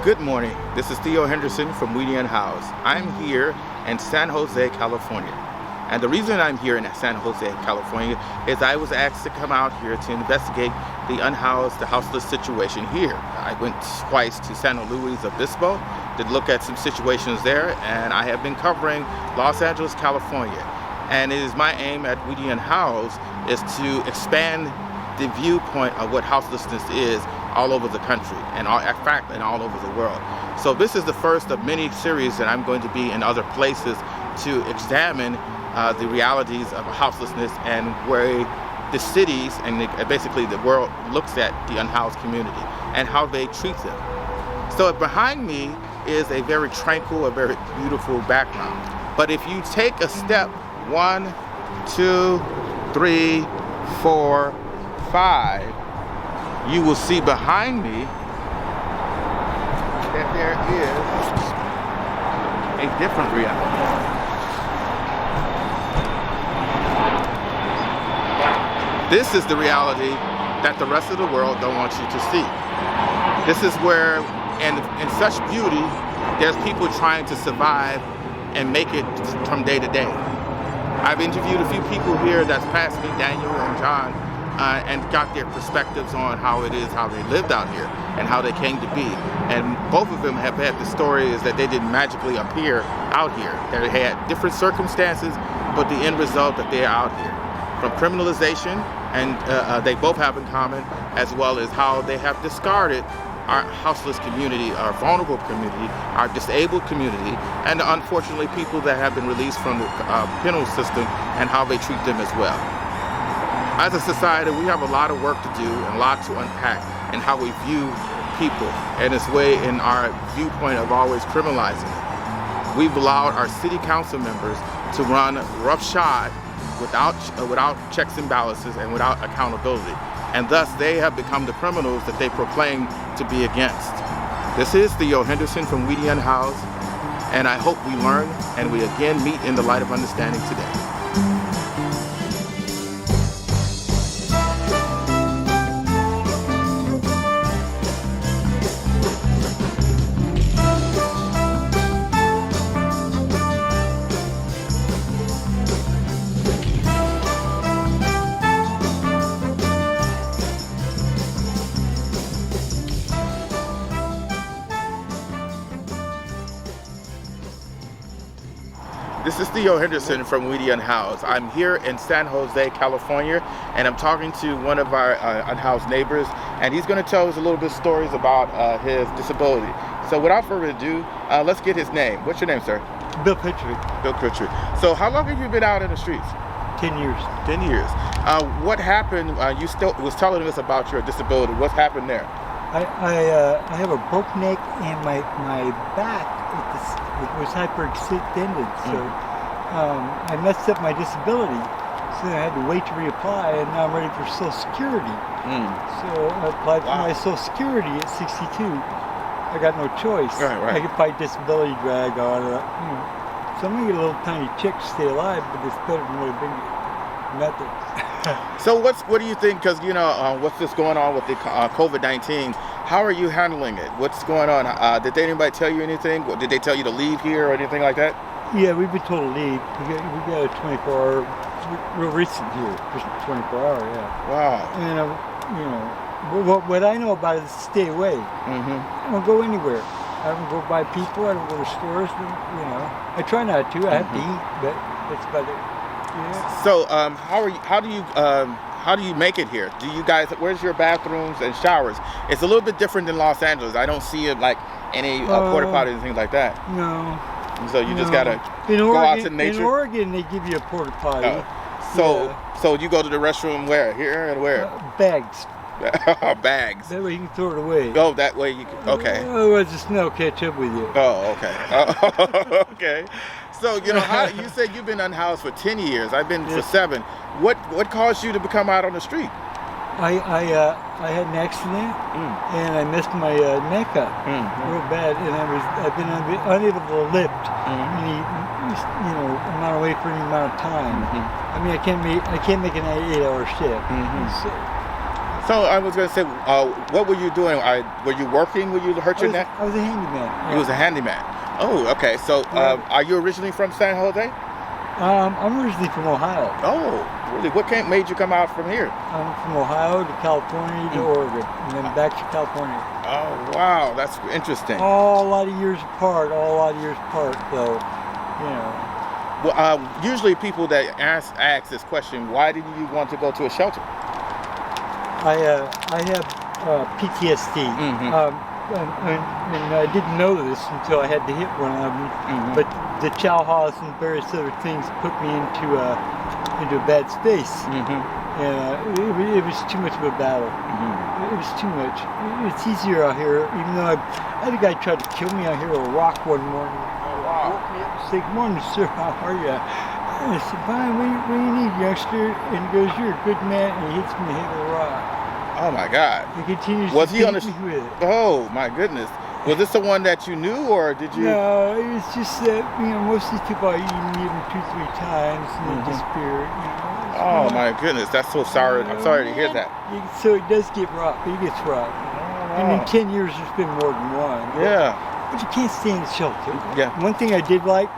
Good morning. This is Theo Henderson from Unhoused. I'm here in San Jose, California. And the reason I'm here in San Jose, California is I was asked to come out here to investigate the unhoused, the houseless situation here. I went twice to San Luis Obispo to look at some situations there, and I have been covering Los Angeles, California. And it is my aim at Unhoused is to expand the viewpoint of what houselessness is all over the country and all over the world. So this is the first of many series that I'm going to be in other places to examine the realities of houselessness and where the cities and basically the world looks at the unhoused community and how they treat them. So behind me is a very tranquil, a very beautiful background. But if you take a step 1, 2, 3, 4, 5, you will see behind me that there is a different reality. This is the reality that the rest of the world don't want you to see. This is where, in such beauty, there's people trying to survive and make it from day to day. I've interviewed a few people here that's past me, Daniel and John, and got their perspectives on how it is, how they lived out here, and how they came to be. And both of them have had the stories that they didn't magically appear out here. They had different circumstances, but the end result that they're out here. From criminalization, and they both have in common, as well as how they have discarded our houseless community, our vulnerable community, our disabled community, and unfortunately people that have been released from the penal system and how they treat them as well. As a society, we have a lot of work to do and a lot to unpack in how we view people, and this way in our viewpoint of always criminalizing it. We've allowed our city council members to run roughshod without checks and balances and without accountability. And thus they have become the criminals that they proclaim to be against. This is Theo Henderson from Unhoused, and I hope we learn and we again meet in the light of understanding today. This is Theo Henderson from Unhoused. I'm here in San Jose, California, and I'm talking to one of our unhoused neighbors, and he's going to tell us a little bit of stories about his disability. So without further ado, let's get his name. What's your name, sir? Bill Pritchard. Bill Pritchard. So how long have you been out in the streets? 10 years. 10 years. What happened? You still was telling us about your disability. What happened there? I have a broken neck and my back it was hyperextended, so I messed up my disability. So I had to wait to reapply, and now I'm ready for Social Security. So I applied for my Social Security at 62. I got no choice. Right. I could fight disability drag on it. So I'm gonna get a little tiny chick to stay alive, but it's better than really big methods. So what do you think? Because what's just going on with the COVID-19? How are you handling it? What's going on? Did anybody tell you anything? Did they tell you to leave here or anything like that? Yeah, we've been told to leave. We got a 24-hour, real recent here, just 24-hour, yeah. Wow. And what I know about it is stay away. I don't go anywhere. I don't go by people. I don't go to stores. I try not to. I have to eat, but that's about it. Yeah. So how do you make it here? Do you guys? Where's your bathrooms and showers? It's a little bit different than Los Angeles. I don't see it like any porta potties and things like that. No. So you just gotta go out to nature. In Oregon, they give you a porta potty. So you go to the restroom where? Here and where? Bags. Bags. That way you can throw it away. Oh, that way you can. Okay. Otherwise the smell catch up with you. Oh, okay. Okay. So you said you've been unhoused for 10 years. I've been for 7. What caused you to come out on the street? I had an accident and I messed my neck up real bad, and I've been unable to lift any amount of weight for any amount of time. I mean, I can't make an 8-hour shift. So I was going to say, what were you doing? Were you working when you hurt your neck? I was a handyman. You was a handyman. Oh, okay. So are you originally from San Jose? I'm originally from Ohio. Oh, really? What made you come out from here? I'm from Ohio to California to Oregon, and then back to California. Oh, wow. That's interesting. All a lot of years apart, though, you know. Well, usually people that ask this question, why did you want to go to a shelter? I have PTSD, and I didn't know this until I had to hit one of them. But the chow house and various other things put me into a bad space. And it was too much of a battle. It was too much. It's easier out here, even though I had a guy tried to kill me out here with a rock one morning. Woke me up and said, "Good morning, sir. How are you?" And I said, "Fine. What do you need, youngster?" And he goes, "You're a good man." And he hits me in the head with a rock. Oh my God! He continues Was to he beat me with it. Oh my goodness! Was this the one that you knew, or did you? No, it's just that most of these people I meet them 2-3 times and they disappear. Oh my goodness! That's so sorry. I'm sorry to hear that. So it does get robbed. He gets robbed. And in 10 years, there's been more than one. Yeah. But you can't stay in the shelter. Yeah. One thing I did like,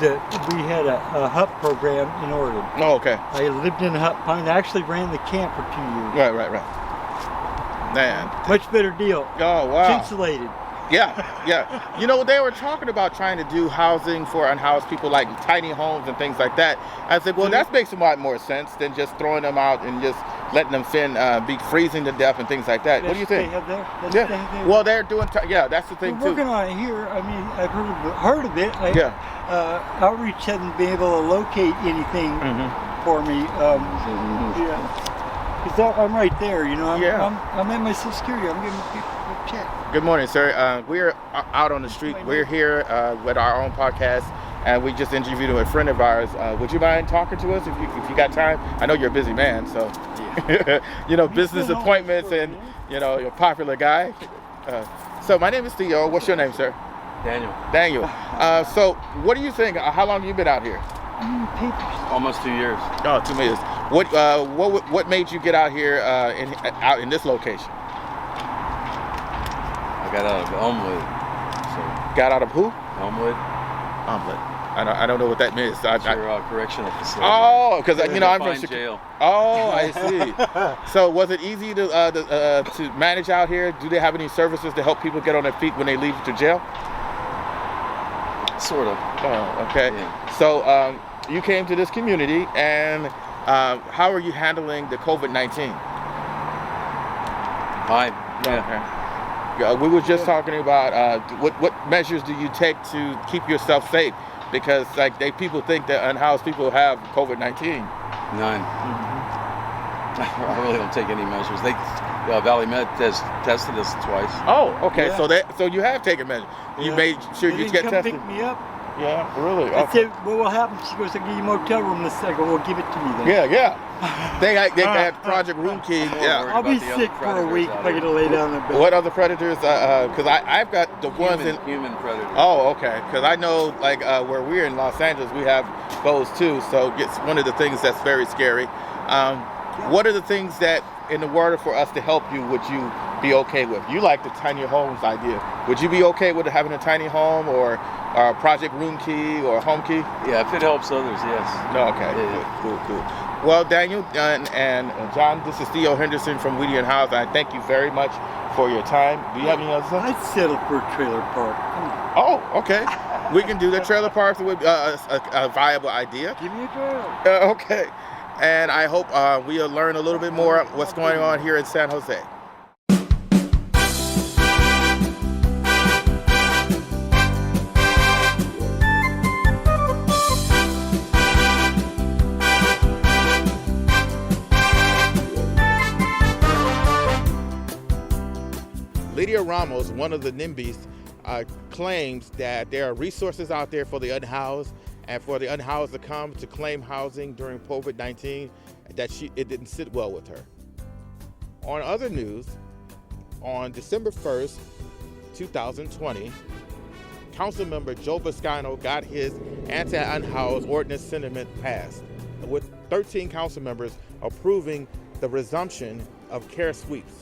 that we had a HUP program in Oregon. Oh, okay. I lived in a HUP. I actually ran the camp for 2 years. Right. Man. Much better deal. Oh, wow. It's insulated. Yeah. You know, they were talking about trying to do housing for unhoused people, like tiny homes and things like that. I said, well, that makes a lot more sense than just throwing them out and just letting them be freezing to death and things like that. What do you think? They have there? Well, they're doing, that's the thing, We're working on it here. I mean, I've heard of it. Outreach hasn't been able to locate anything for me. Because I'm right there, I'm at my Social Security. I'm giving people a check. Good morning, sir. We're out on the street. We're here with our own podcast, and we just interviewed a friend of ours. Would you mind talking to us if you got time? I know you're a busy man, so business appointments, and you're a popular guy. So my name is Theo. What's your name, sir? Daniel. So what do you think? How long have you been out here? Almost 2 years. Oh, 2 years. What made you get out here out in this location? I got out of Elmwood. Got out of who? Elmwood. I don't know what that means. It's your correctional facility. Oh, because I'm from Chicago. Jail. Oh, I see. So was it easy to manage out here? Do they have any services to help people get on their feet when they leave to jail? Sort of. Oh, okay. Yeah. So you came to this community, and how are you handling the COVID-19? Fine. Yeah. Okay. We were just talking about what measures do you take to keep yourself safe? Because people think that unhoused people have COVID-19. None. I really don't take any measures. Valley Med tested us twice. Oh, okay. Yeah. So you have taken measures. You made sure you get tested. Pick me up. Yeah, really. I said, "Well, what happened?" She goes, "I'll give you a motel room." I go, "Well, give it to me then." Yeah. They had Project Room Key. Yeah. I'll be sick for a week if I get to lay down in bed. What other predators? Because I've got the ones in human predators. Oh, okay. Because I know where we're in Los Angeles, we have those too. So it's one of the things that's very scary. What are the things that in order for us to help you, would you be okay with? You like the tiny homes idea. Would you be okay with having a tiny home or Project Room Key or Home Key? Yeah, if it helps others, yes. No, okay. Yeah. Cool. Well, Daniel and John, this is Theo Henderson from Unhoused. I thank you very much for your time. Do you have any other stuff? I'd settle for a trailer park. Oh, okay. We can do the trailer parks with a viable idea. Give me a trailer. Okay. And I hope we'll learn a little bit more what's going on here in San Jose. Lydia Ramos, one of the NIMBYs, claims that there are resources out there for the unhoused and for the unhoused to come to claim housing during COVID-19, that it didn't sit well with her. On other news, on December 1st, 2020, Councilmember Joe Boscano got his anti-unhoused ordinance sentiment passed, with 13 council members approving the resumption of care sweeps.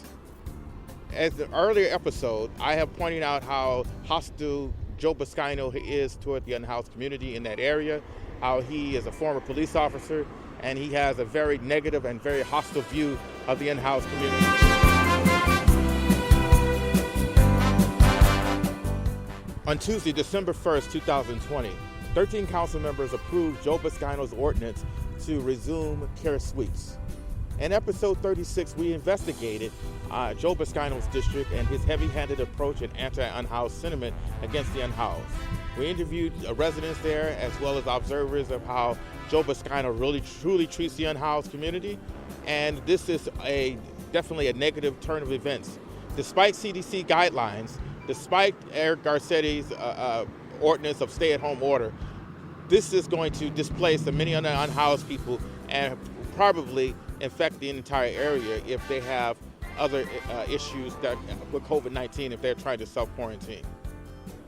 As the earlier episode, I have pointed out how hostile Joe Boscino is toward the unhoused community in that area, how he is a former police officer, and he has a very negative and very hostile view of the unhoused community. On Tuesday, December 1st, 2020, 13 council members approved Joe Boscino's ordinance to resume care sweeps. In episode 36, we investigated Joe Boscino's district and his heavy-handed approach and anti-unhoused sentiment against the unhoused. We interviewed residents there as well as observers of how Joe Boscino really truly treats the unhoused community, and this is definitely a negative turn of events. Despite CDC guidelines, despite Eric Garcetti's ordinance of stay-at-home order, this is going to displace the many unhoused people and probably infect the entire area if they have other issues with COVID-19 if they're trying to self-quarantine.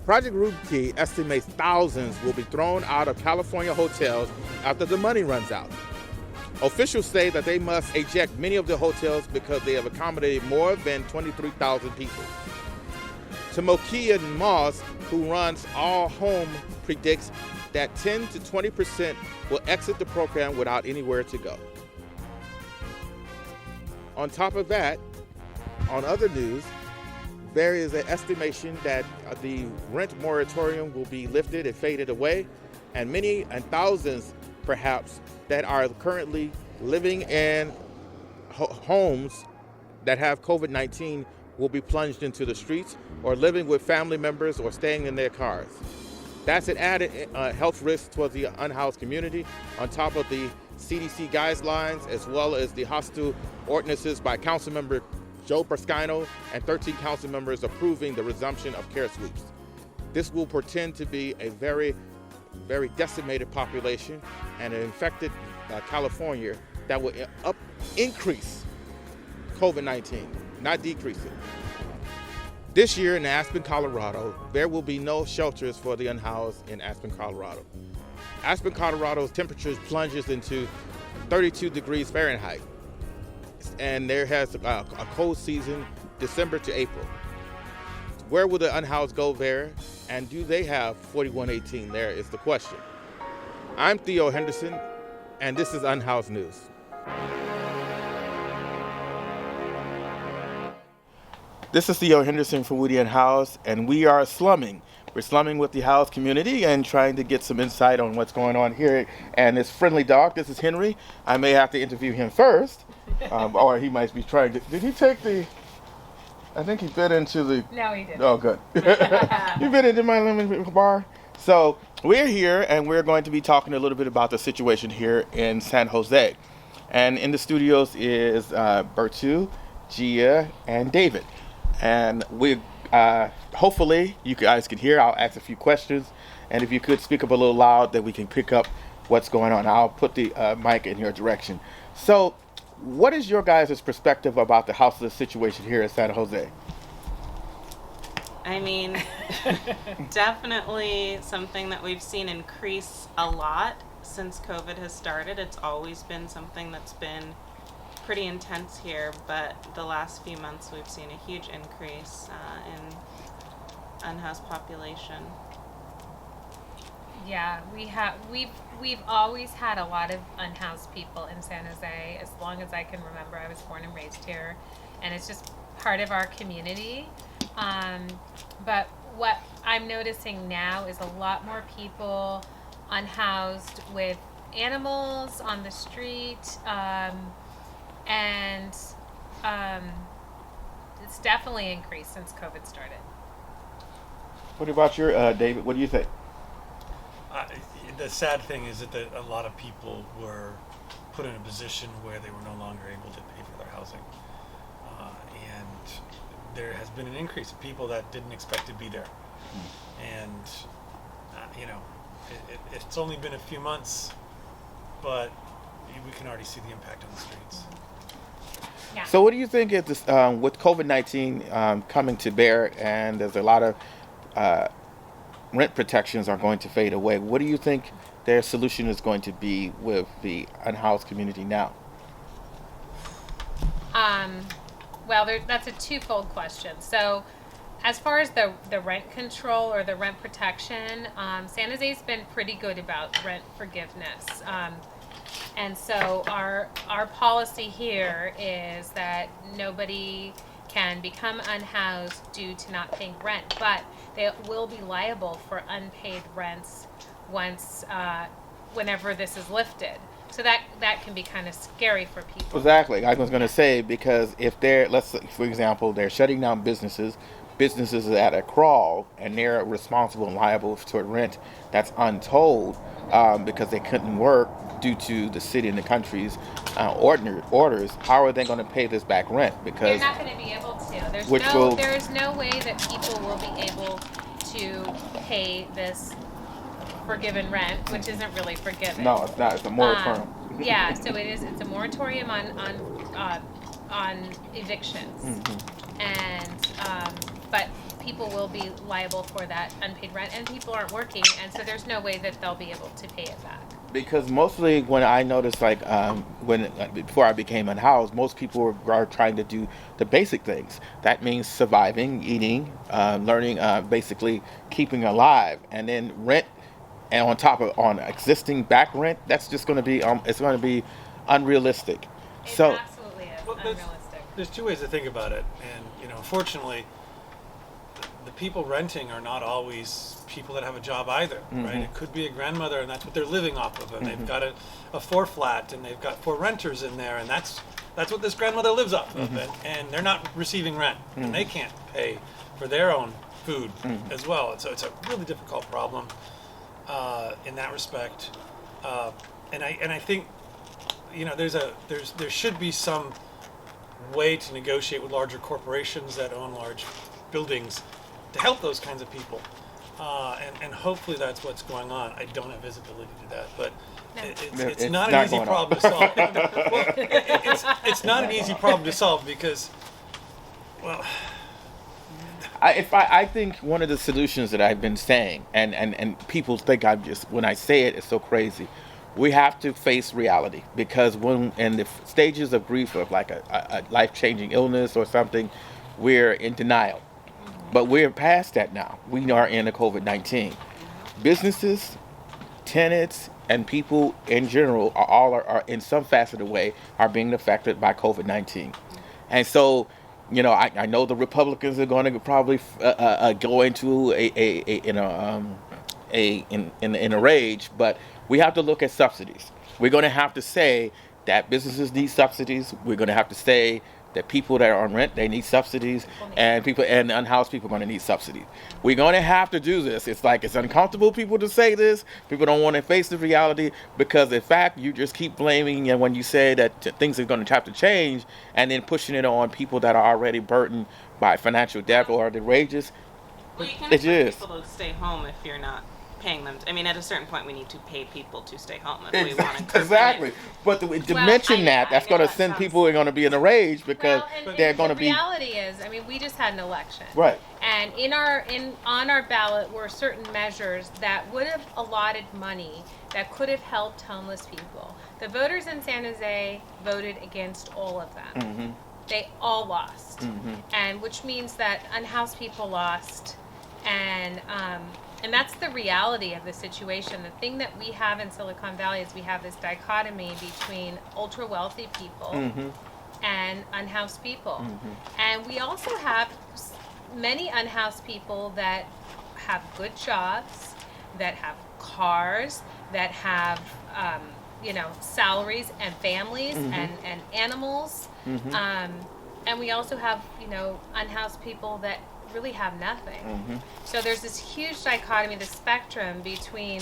Project Rootkey estimates thousands will be thrown out of California hotels after the money runs out. Officials say that they must eject many of the hotels because they have accommodated more than 23,000 people. Tamokia Moss, who runs All Home, predicts that 10 to 20% will exit the program without anywhere to go. On top of that, on other news, there is an estimation that the rent moratorium will be lifted and faded away, and many and thousands, perhaps, that are currently living in homes that have COVID-19 will be plunged into the streets or living with family members or staying in their cars. That's an added health risk towards the unhoused community, on top of the CDC guidelines, as well as the hostile ordinances by Councilmember Joe Boscino and 13 council members approving the resumption of care sweeps. This will portend to be a very, very decimated population and an infected California that will increase COVID-19, not decrease it. This year in Aspen, Colorado, there will be no shelters for the unhoused in Aspen, Colorado. Aspen, Colorado's temperatures plunges into 32 degrees Fahrenheit, and there has a cold season December to April. Where will the unhoused go there, and do they have 4118 there is the question. I'm Theo Henderson, and this is Unhoused News. This is Theo Henderson from Woody Unhoused, and we are slumming. We're slumming with the housed community and trying to get some insight on what's going on here. And this friendly dog, this is Henry. I may have to interview him first, or he might be trying to. Did he take the? I think he bit into the. No, he didn't. Oh, good. You bit into my lemon bar. So we're here, and we're going to be talking a little bit about the situation here in San Jose. And in the studios is Bertu, Gia, and David. And we hopefully you guys can hear. I'll ask a few questions, and if you could speak up a little loud, that we can pick up what's going on. I'll put the mic in your direction. So, what is your guys' perspective about the houseless situation here in San Jose? I mean, definitely something that we've seen increase a lot since COVID has started. It's always been something that's been pretty intense here, but the last few months we've seen a huge increase in unhoused population. Yeah, we've always had a lot of unhoused people in San Jose as long as I can remember. I was born and raised here, and it's just part of our community. But what I'm noticing now is a lot more people unhoused with animals on the street, and it's definitely increased since COVID started. What about your David? What do you think? The sad thing is that a lot of people were put in a position where they were no longer able to pay for their housing, and there has been an increase of people that didn't expect to be there. And it's only been a few months, but we can already see the impact on the streets. Yeah. So what do you think is this, with COVID-19 coming to bear, and there's a lot of rent protections are going to fade away, what do you think their solution is going to be with the unhoused community now? Well, that's a twofold question. So, as far as the rent control or the rent protection, San Jose's been pretty good about rent forgiveness. And so our policy here is that nobody can become unhoused due to not paying rent, but they will be liable for unpaid rents once, whenever this is lifted. So that can be kind of scary for people. Exactly. I was going to say, because if they're, let's say, for example, they're shutting down businesses are at a crawl, and they're responsible and liable for rent that's untold, because they couldn't work due to the city and the country's orders. How are they going to pay this back rent? Because they're not going to be able to. There is no way that people will be able to pay this forgiven rent, which isn't really forgiven. No, it's not. It's a moratorium. Yeah, so it's a moratorium on evictions, and but people will be liable for that unpaid rent, and people aren't working, and so there's no way that they'll be able to pay it back. Because mostly when I noticed, before I became unhoused, most people are trying to do the basic things. That means surviving, eating, learning, basically keeping alive, and then rent, and on existing back rent. That's just going to be it's going to be unrealistic. It So absolutely is unrealistic. There's two ways to think about it, and unfortunately, the people renting are not always people that have a job either, right? It could be a grandmother, and that's what they're living off of, and they've got a 4-flat, and they've got 4 renters in there, and that's what this grandmother lives off of, and they're not receiving rent, and they can't pay for their own food as well. And so it's a really difficult problem in that respect, and I think there should be some way to negotiate with larger corporations that own large buildings to help those kinds of people, and hopefully that's what's going on. I don't have visibility to that, but it's not an easy problem to solve. It's not an easy problem to solve because, well, I think one of the solutions that I've been saying, and people think when I say it, it's so crazy. We have to face reality, because when in the stages of grief of like a life-changing illness or something, we're in denial. But we're past that now. We are in a COVID-19. Businesses, tenants, and people in general are in some facet of way are being affected by COVID-19. And so, I know the Republicans are going to probably go into in a rage, but we have to look at subsidies. We're going to have to say that businesses need subsidies. We're going to have to say that people that are on rent, they need subsidies, and unhoused people are going to need subsidies. We're going to have to do this. It's uncomfortable people to say this. People don't want to face the reality, because in fact, you just keep blaming, and when you say that things are going to have to change, and then pushing it on people that are already burdened by financial debt or the wages. Well, you can expect people to stay home if you're not paying them. I mean, at a certain point, we need to pay people to stay home if we want to. Exactly. But to mention that's going to send people who are going to be in a rage, because they're going to be. The reality is, we just had an election. Right. And on our ballot were certain measures that would have allotted money that could have helped homeless people. The voters in San Jose voted against all of them. They all lost, and which means that unhoused people lost, and that's the reality of the situation. The thing that we have in Silicon Valley is we have this dichotomy between ultra wealthy people and unhoused people. And we also have many unhoused people that have good jobs, that have cars, that have salaries and families and animals. And we also have unhoused people that really have nothing. So there's this huge dichotomy, the spectrum between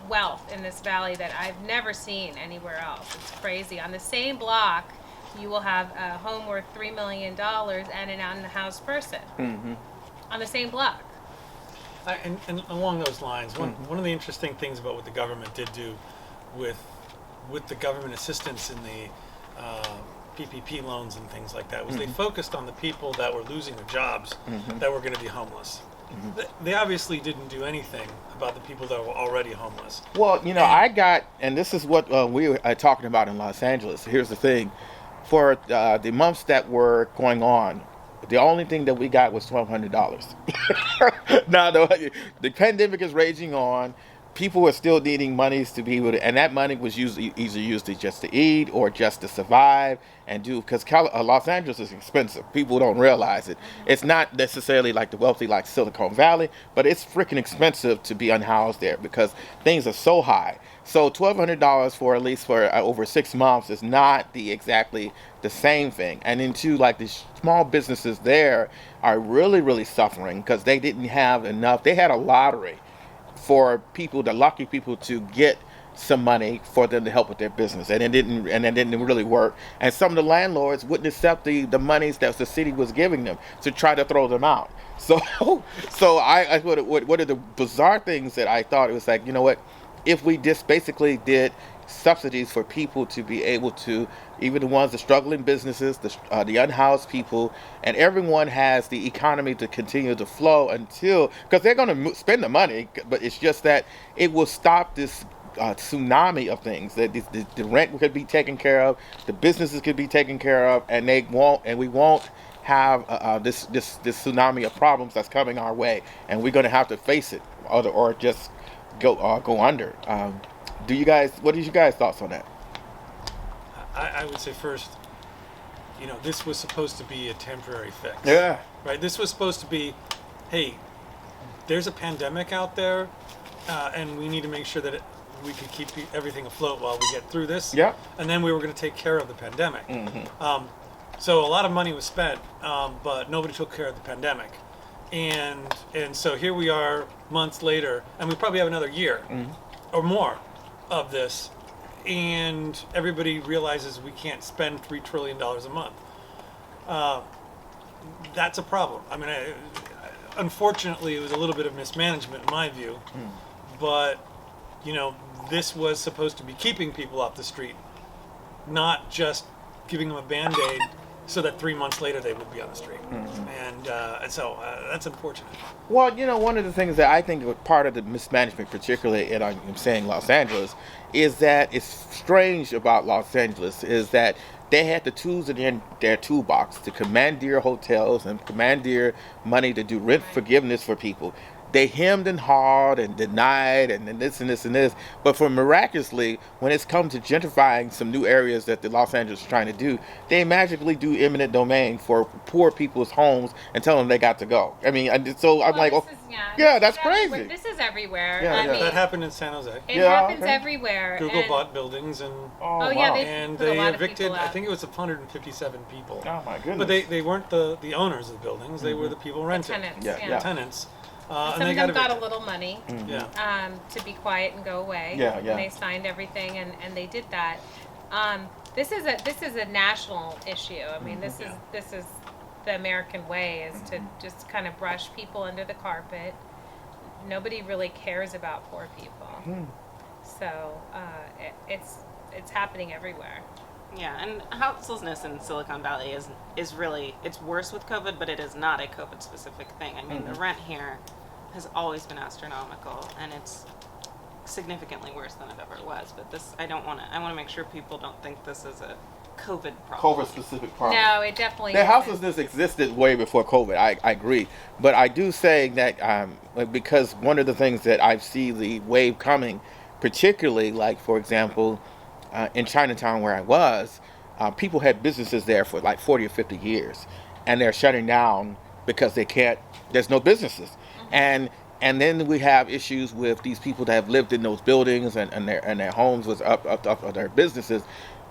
wealth in this valley that I've never seen anywhere else. It's crazy. On the same block, you will have a home worth $3 million and an unhoused person on the same block. And along those lines, one of the interesting things about what the government did do with the government assistance in the PPP loans and things like that was they focused on the people that were losing their jobs, that were going to be homeless. They obviously didn't do anything about the people that were already homeless. Well, and this is what we are talking about in Los Angeles. Here's the thing. for the months that were going on, the only thing that we got was $1,200. Now the pandemic is raging on. People are still needing monies to be able to, and that money was usually either used to just to eat or just to survive and do, because Los Angeles is expensive. People don't realize it. It's not necessarily like the wealthy like Silicon Valley, but it's freaking expensive to be unhoused there because things are so high. So $1,200 for at least for over 6 months is not exactly the same thing. And then too, like the small businesses there are really, really suffering because they didn't have enough. They had a lottery for people, the lucky people, to get some money for them to help with their business, and it didn't really work. And some of the landlords wouldn't accept the monies that the city was giving them to try to throw them out. So, I what are the bizarre things that I thought, it was like, you know what, if we just basically did subsidies for people to be able to, even the ones, the struggling businesses, the unhoused people, and everyone has the economy to continue to flow until, because they're going to spend the money, but it's just that it will stop this tsunami of things, that the rent could be taken care of, the businesses could be taken care of, and we won't have this tsunami of problems that's coming our way, and we're going to have to face it or just go under. What is your guys' thoughts on that? I would say first, this was supposed to be a temporary fix. Yeah. Right? This was supposed to be, hey, there's a pandemic out there, and we need to make sure that we can keep everything afloat while we get through this. Yeah. And then we were going to take care of the pandemic. Mm-hmm. So a lot of money was spent, but nobody took care of the pandemic. And so here we are months later, and we probably have another year or more of this, and everybody realizes we can't spend $3 trillion a month. That's a problem. I mean, unfortunately, it was a little bit of mismanagement in my view, but this was supposed to be keeping people off the street, not just giving them a Band-Aid so that 3 months later they would be on the street. And so that's unfortunate. Well, one of the things that I think was part of the mismanagement, particularly in, I'm saying, Los Angeles, is that it's strange about Los Angeles is that they had the tools in their toolbox to commandeer hotels and commandeer money to do rent forgiveness for people. They hemmed and hawed and denied and this and this and this. But for miraculously, when it's come to gentrifying some new areas that the Los Angeles is trying to do, they magically do eminent domain for poor people's homes and tell them they got to go. I mean, so I'm like, that's crazy. This is everywhere. Yeah, I mean, that happened in San Jose. it happens everywhere. Google and bought buildings and they evicted, I think it was 157 people. Oh my goodness. But they weren't the owners of the buildings, they were the people renting. tenants. The tenants. Some and of they them got a little money Yeah. to be quiet and go away. Yeah. And they signed everything, and they did that. This is a national issue. I mean, this is the American way, is to just kind of brush people under the carpet. Nobody really cares about poor people. So it's happening everywhere. Yeah, and houselessness in Silicon Valley is really, it's worse with COVID, but it is not a COVID specific thing. I mean, the rent here has always been astronomical, and it's significantly worse than it ever was. But I want to make sure people don't think this is a COVID problem. COVID specific problem. No, it definitely The isn't. houselessness existed way before COVID. I agree. But I do say that because one of the things that I see the wave coming, particularly like, for example, in Chinatown where I was, people had businesses there for like 40 or 50 years, and they're shutting down because there's no businesses. And then we have issues with these people that have lived in those buildings and their homes was up their businesses.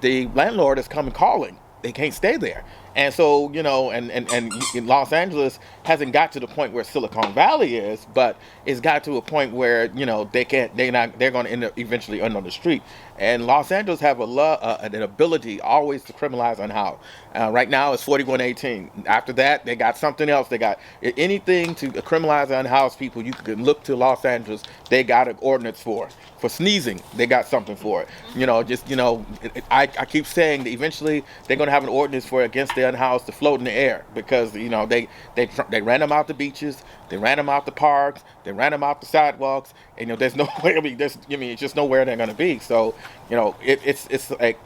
The landlord is coming calling. They can't stay there. And so, and Los Angeles hasn't got to the point where Silicon Valley is, but it's got to a point where, they're going to end up eventually on the street. And Los Angeles have an ability always to criminalize unhoused. Right now it's 4118. After that, they got something else. They got anything to criminalize unhoused people. You can look to Los Angeles. They got an ordinance for it. For sneezing, they got something for it. I keep saying that eventually they're going to have an ordinance for against the unhoused to float in the air, because they ran them out the beaches, they ran them out the parks, they ran them out the sidewalks, and there's no way. It's just nowhere they're going to be. So it's like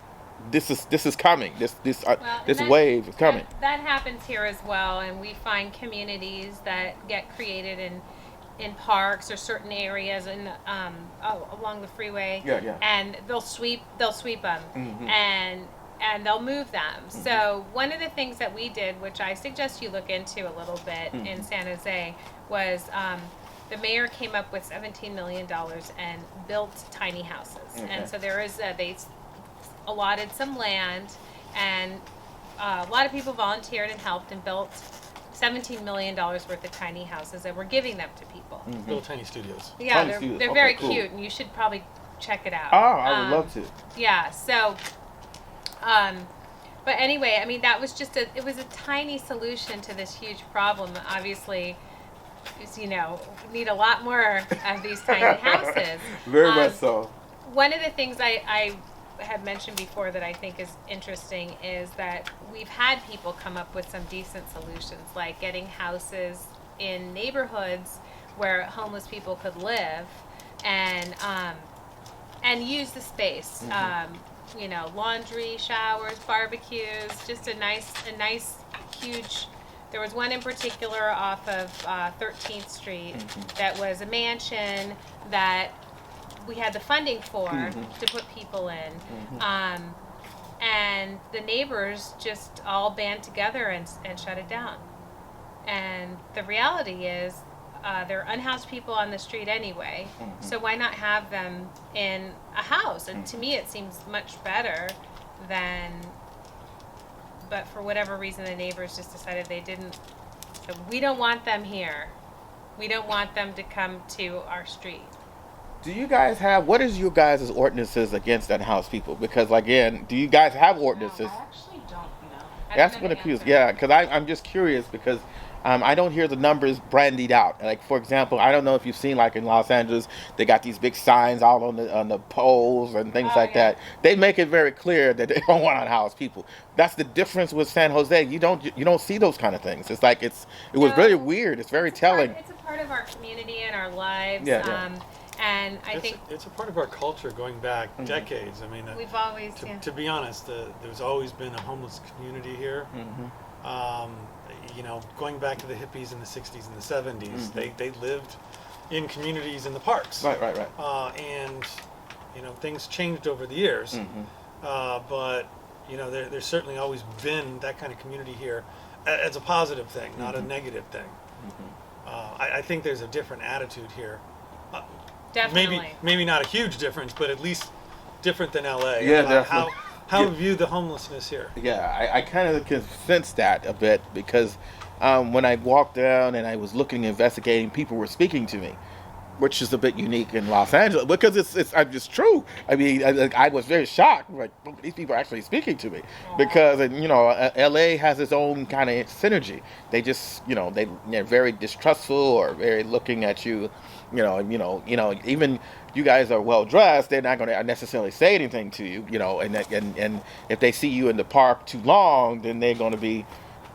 this is coming. This Well, and that- wave is coming. That happens here as well, and we find communities that get created in parks or certain areas along the freeway. Yeah. And they'll sweep them, and they'll move them. So one of the things that we did, which I suggest you look into a little bit in San Jose, was the mayor came up with $17 million and built tiny houses. And so there is they allotted some land, and a lot of people volunteered and helped and built $17 million worth of tiny houses, and we're giving them to people. Little tiny studios. Yeah, Tiny they're studios. they're Okay, very cool. cute, and you should probably check it out. Oh, I would love to. Yeah, so, but anyway, I mean, that was just it was a tiny solution to this huge problem. Obviously, is, we need a lot more of these tiny houses. Very much so. One of the things I had mentioned before that I think is interesting is that we've had people come up with some decent solutions, like getting houses in neighborhoods where homeless people could live and use the space. Laundry, showers, barbecues, just a nice huge. There was one in particular off of 13th Street that was a mansion that we had the funding for to put people in. And the neighbors just all band together and shut it down. And the reality is there are unhoused people on the street anyway, so why not have them in a house? And to me it seems much better than, but for whatever reason the neighbors just decided they didn't, so we don't want them here. We don't want them to come to our street. Do you guys have, what is your guys' ordinances against unhoused people? Because again, do you guys have ordinances? I actually don't know. That's what appeals. Yeah, because I'm just curious because I don't hear the numbers brandied out. Like for example, I don't know if you've seen like in Los Angeles, they got these big signs all on the poles and things like that. They make it very clear that they don't want unhoused people. That's the difference with San Jose. You don't see those kind of things. It's like it was very weird. It's very telling. It's a part of our community and our lives. Yeah. And I think It's a part of our culture going back decades. I mean, we've always to be honest, there's always been a homeless community here. Going back to the hippies in the 60s and the 70s, they lived in communities in the parks. Right. And things changed over the years. But there's certainly always been that kind of community here as a positive thing, not a negative thing. I think there's a different attitude here. definitely Maybe not a huge difference, but at least different than LA. Yeah, about definitely. How we view the homelessness here. Yeah, I kind of can sense that a bit because when I walked down and I was looking, investigating, people were speaking to me, which is a bit unique in Los Angeles because it's just true. I mean, I was very shocked. Like, these people are actually speaking to me because LA has its own kind of synergy. They just they're very distrustful or very looking at you. Even you guys are well dressed, they're not going to necessarily say anything to you. And if they see you in the park too long, then they're going to be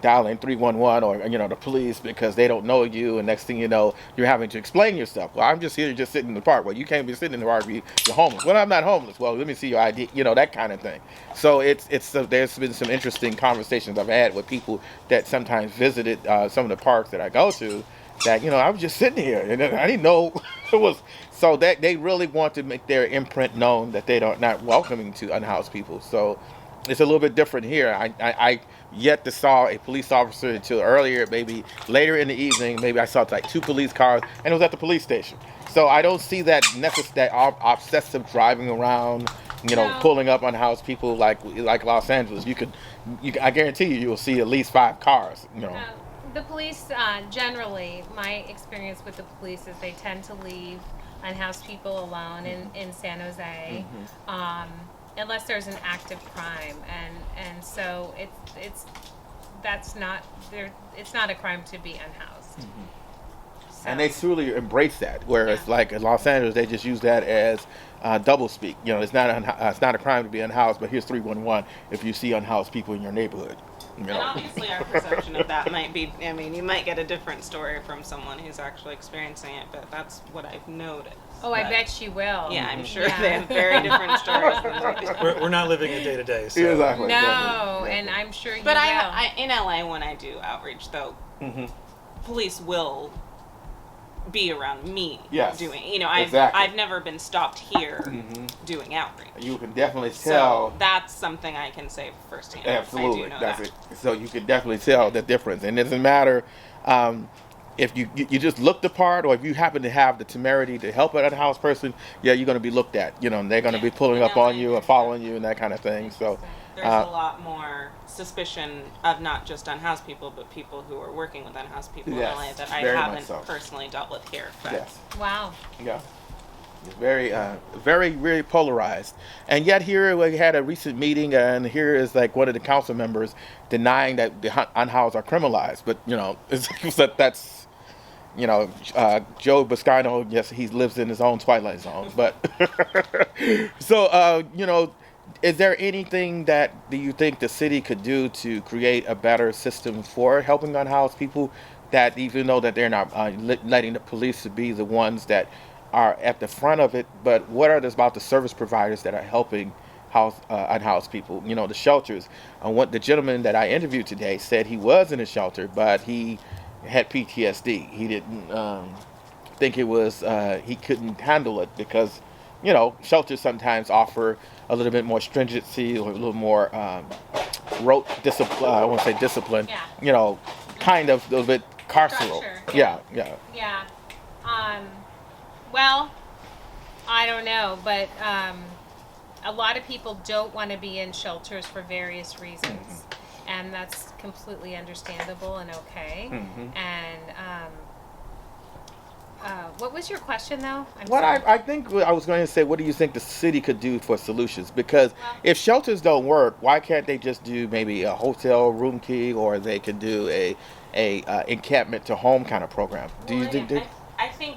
dialing 311 or the police because they don't know you, and next thing you know, you're having to explain yourself. Well, I'm just here, just sitting in the park. Well, you can't be sitting in the park. You're homeless. Well, I'm not homeless. Well, let me see your ID. That kind of thing. So there's been some interesting conversations I've had with people that sometimes visited some of the parks that I go to. That I was just sitting here and I didn't know it was. So that they really want to make their imprint known that they don't not welcoming to unhoused people. So it's a little bit different here. I yet to saw a police officer until earlier, maybe later in the evening. Maybe I saw like 2 police cars, and it was at the police station. So I don't see that obsessive driving around, No. pulling up unhoused people like Los Angeles. I guarantee you will see at least 5 cars. The police, generally, my experience with the police is they tend to leave unhoused people alone in San Jose, unless there's an active crime, and so it's not a crime to be unhoused. So, And they truly embrace that. Whereas, like in Los Angeles, they just use that as double speak. It's not a crime to be unhoused, but here's 311 if you see unhoused people in your neighborhood. You And know. obviously, our perception of that might be, I mean, you might get a different story from someone who's actually experiencing it, but that's what I've noticed. Oh, I But, bet you will. Yeah, I'm sure Yeah. they have very different stories than we do. We're not living it day to day. So. Exactly. No, exactly. and I'm sure you But will. I in LA, when I do outreach, though, Mhm. police will be around me Yes, doing. exactly. I've never been stopped here Mhm. doing outreach. You can definitely So tell. that's something I can say firsthand. Absolutely, I do know that's that. it. So you can definitely tell the difference, and it doesn't matter if you just look the part, or if you happen to have the temerity to help an unhoused person. Yeah, you're going to be looked at. You know, and they're going to be pulling up on you and following you and that kind of thing. So There's a lot more suspicion of not just unhoused people, but people who are working with unhoused people Yes, in LA that I very much haven't so. personally dealt with here. But yes, Wow. yeah. It's very, very polarized. And yet here we had a recent meeting, and here is like one of the council members denying that the unhoused are criminalized. But you know, that's Joe Boscano. Yes, he lives in his own twilight zone. But so is there anything that do you think the city could do to create a better system for helping unhoused people? That even though that they're not letting the police to be the ones that are at the front of it, but what are this about the service providers that are helping unhoused people? You know, the shelters. What the gentleman that I interviewed today said he was in a shelter, but he had PTSD. He didn't think it was. He couldn't handle it because, shelters sometimes offer a little bit more stringency or a little more rote discipline. I won't say discipline. Yeah. Kind of a little bit carceral. Structure, Yeah. Yeah. Well, I don't know, but a lot of people don't want to be in shelters for various reasons, and that's completely understandable and okay. And what was your question, though? I think I was going to say, what do you think the city could do for solutions? Because if shelters don't work, why can't they just do maybe a hotel room key, or they could do a encampment to home kind of program? Do you think? I think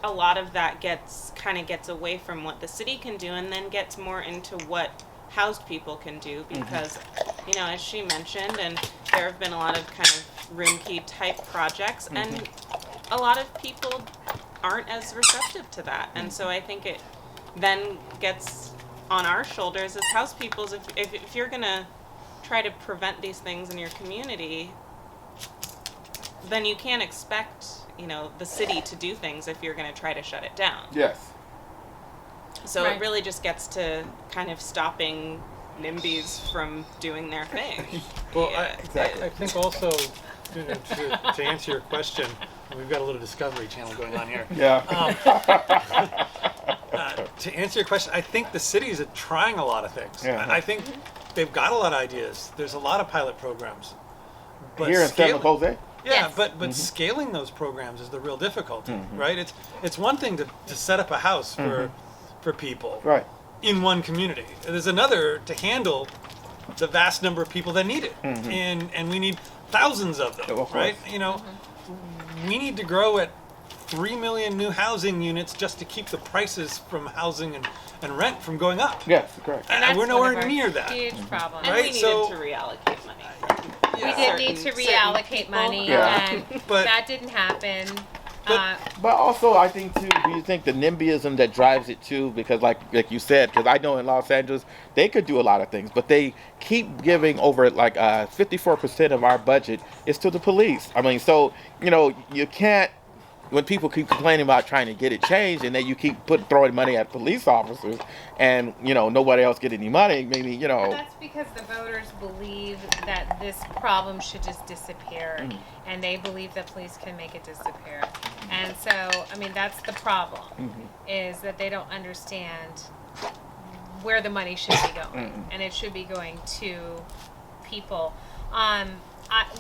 a lot of that gets away from what the city can do, and then gets more into what housed people can do, because as she mentioned, and there have been a lot of kind of room key type projects, and a lot of people aren't as receptive to that, and so I think it then gets on our shoulders as house peoples. If you're gonna try to prevent these things in your community, then you can't expect the city to do things if you're going to try to shut it down. Yes. So Right. it really just gets to kind of stopping NIMBYs from doing their thing. Well, Yeah. I think also to answer your question, we've got a little Discovery Channel going on here. Yeah. To answer your question, I think the cities are trying a lot of things. Yeah. I think they've got a lot of ideas. There's a lot of pilot programs. But Here in San Jose. Yeah, Yes. but scaling those programs is the real difficulty, right? It's one thing to set up a house for people Right. in one community. There's another to handle the vast number of people that need it, and we need thousands of them, Of course. right? We need to grow at 3 million new housing units just to keep the prices from housing and rent from going up. Yes, correct. And And that's we're one nowhere of our near that. Huge problem. And Right, we needed so- to reallocate money. We did need to certain reallocate people. money, Yeah. and But- that didn't happen. But- But also, I think too. Do you think the NIMBYism that drives it too? Because like you said, because I know in Los Angeles they could do a lot of things, but they keep giving over 54% of our budget is to the police. I mean, so you can't. When people keep complaining about trying to get it changed, and then you keep throwing money at police officers, and nobody else get any money, maybe That's because the voters believe that this problem should just disappear, and they believe that police can make it disappear. And so, I mean, that's the problem, is that they don't understand where the money should be going, and it should be going to people.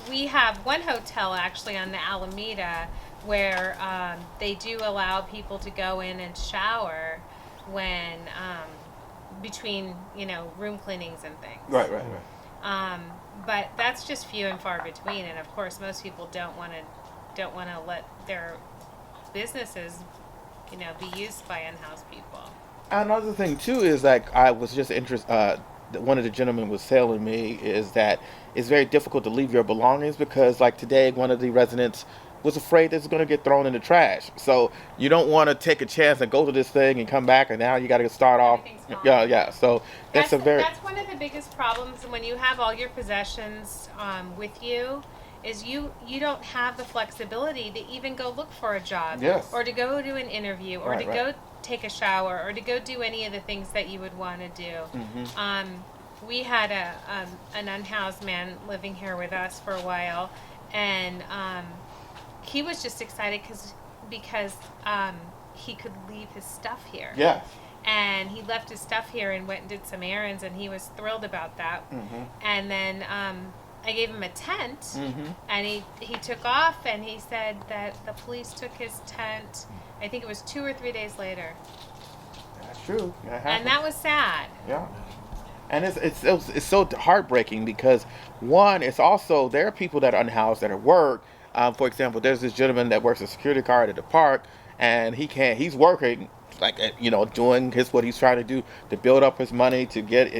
We have one hotel actually on the Alameda where they do allow people to go in and shower when between room cleanings and things. Right. But that's just few and far between, and of course most people don't want to let their businesses be used by unhoused people. Another thing too is like I was just one of the gentlemen was telling me is that it's very difficult to leave your belongings because, like today, one of the residents was afraid that it's going to get thrown in the trash. So you don't want to take a chance and go to this thing and come back, and now you got to start off. Everything's gone. Yeah, yeah. So that's a very That's one of the biggest problems when you have all your possessions with you. Is you don't have the flexibility to even go look for a job, Yes. or to go to an interview, or Right, to right. go take a shower, or to go do any of the things that you would want to do. We had an unhoused man living here with us for a while, and he was just excited because he could leave his stuff here. yes. And he left his stuff here and went and did some errands, and he was thrilled about that. And then I gave him a tent, and he took off, and he said that the police took his tent. I think it was 2 or 3 days later, That's true. and that was sad. Yeah. And it's so heartbreaking because, one, it's also, there are people that are unhoused that are at work. For example, there's this gentleman that works a security guard at the park, and he's working, like, doing what he's trying to do to build up his money to get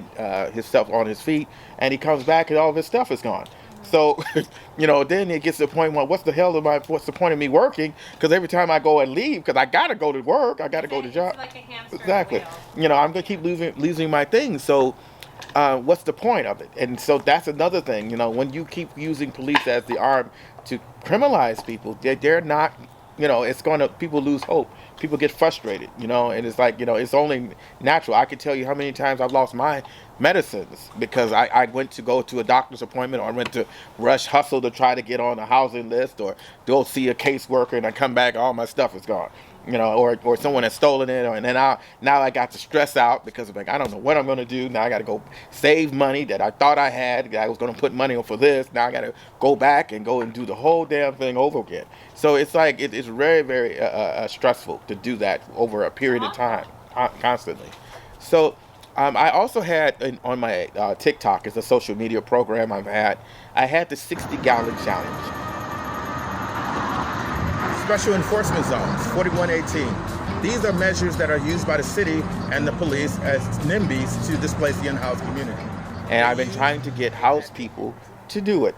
himself on his feet, and he comes back and all of his stuff is gone. So, then it gets to the point where what's the point of me working? Because every time I go and leave, because I got to go to work, I got to go to job. It's like a hamster Exactly. wheel. I'm going to keep losing my things. So what's the point of it? And so that's another thing. When you keep using police as the arm to criminalize people, they're not, people lose hope. People get frustrated, and it's like, it's only natural. I can tell you how many times I've lost my medicines because I went to go to a doctor's appointment, or I went to hustle to try to get on a housing list, or go see a caseworker, and I come back, all my stuff is gone. Or someone has stolen it, and then now I got to stress out because I'm like, I don't know what I'm going to do. Now I got to go save money that I thought I had. I was going to put money on for this. Now I got to go back and go and do the whole damn thing over again. So it's like it's very, very stressful to do that over a period of time, constantly. So I also had on my TikTok, it's a social media program I had the 60-gallon challenge. Special enforcement zones, 4118. These are measures that are used by the city and the police as NIMBYs to displace the unhoused community. And I've been trying to get house people to do it.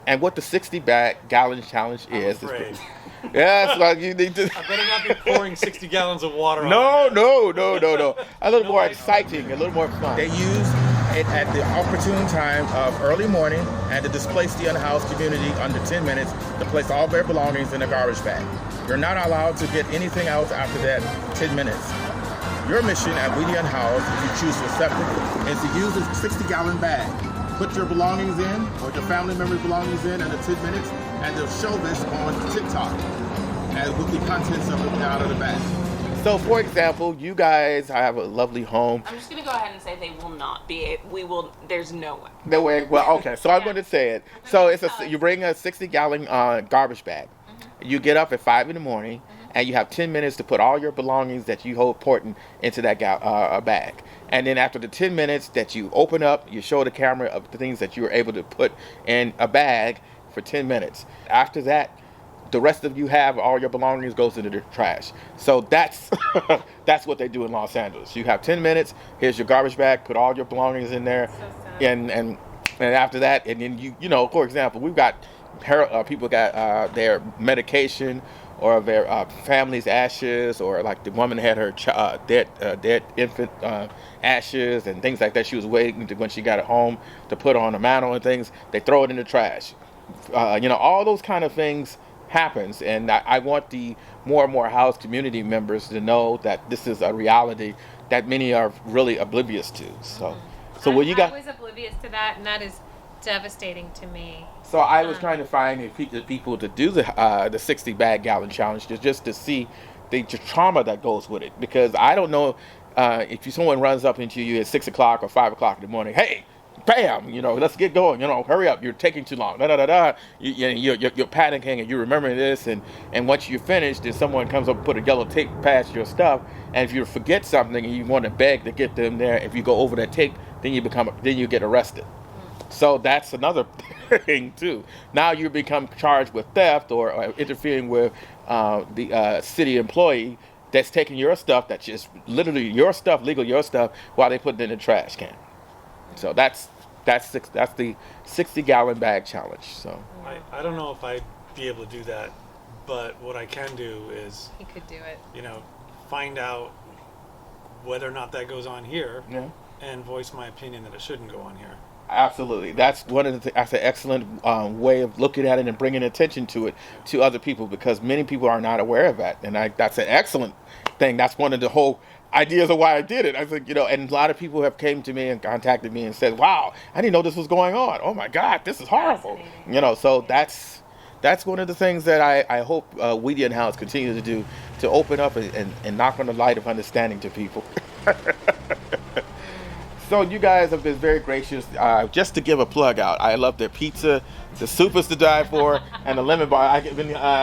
And what the 60-gallon challenge is afraid. Yes, well, you need to. I better not be pouring 60 gallons of water on No. it. A little more exciting, a little more fun. They use it at the opportune time of early morning and to displace the unhoused community under 10 minutes to place all their belongings in a garbage bag. You're not allowed to get anything else after that 10 minutes. Your mission at We the Unhoused, if you choose to accept it, is to use a 60-gallon bag. Put your belongings in, or your family members' belongings in under 10 minutes, and they'll show this on TikTok and with the contents of it out of the bag. So, for example, you guys have a lovely home. I'm just gonna go ahead and say they will not be. We will. There's no way. No way. Well, okay. So I'm going to say it. So you bring a 60-gallon garbage bag. You get up at 5 in the morning, and you have 10 minutes to put all your belongings that you hold important into that bag. And then after the 10 minutes that you open up, you show the camera of the things that you were able to put in a bag for 10 minutes. After that, the rest of you have all your belongings goes into the trash. So that's what they do in Los Angeles. You have 10 minutes. Here's your garbage bag. Put all your belongings in there, and after that, and then you for example, we've got people got their medication or their family's ashes, or like the woman had her dead infant ashes and things like that. She was waiting when she got it home to put on a mantle and things. They throw it in the trash. All those kind of things happens, and I want the more and more house community members to know that this is a reality that many are really oblivious to. So what you got? I was oblivious to that, and that is devastating to me. So I was trying to find the people to do the 60-gallon challenge just to see the trauma that goes with it, because I don't know if someone runs up into you at 6 o'clock or 5 o'clock in the morning, hey, bam, let's get going, hurry up, you're taking too long, you're panicking and you're remembering this, and once you're finished, then someone comes up and put a yellow tape past your stuff, and if you forget something and you want to beg to get them there, if you go over that tape, then you get arrested. So that's another thing too. Now you become charged with theft or interfering with the city employee that's taking your stuff, that's just literally your stuff, legal your stuff, while they put it in the trash can. So that's the 60-gallon bag challenge. So I don't know if I'd be able to do that, but what I can do is, He could do it. find out whether or not that goes on here, yeah. and voice my opinion that it shouldn't go on here. Absolutely, that's one of the that's an excellent way of looking at it and bringing attention to it to other people, because many people are not aware of that, and that's an excellent thing. That's one of the whole ideas of why I did it. I think, and a lot of people have came to me and contacted me and said, "Wow, I didn't know this was going on. Oh my God, this is horrible." So that's one of the things that I hope we Unhoused continue to do, to open up and knock on the light of understanding to people. So you guys have been very gracious. Just to give a plug out, I love their pizza. The soup is to die for, and the lemon bar. I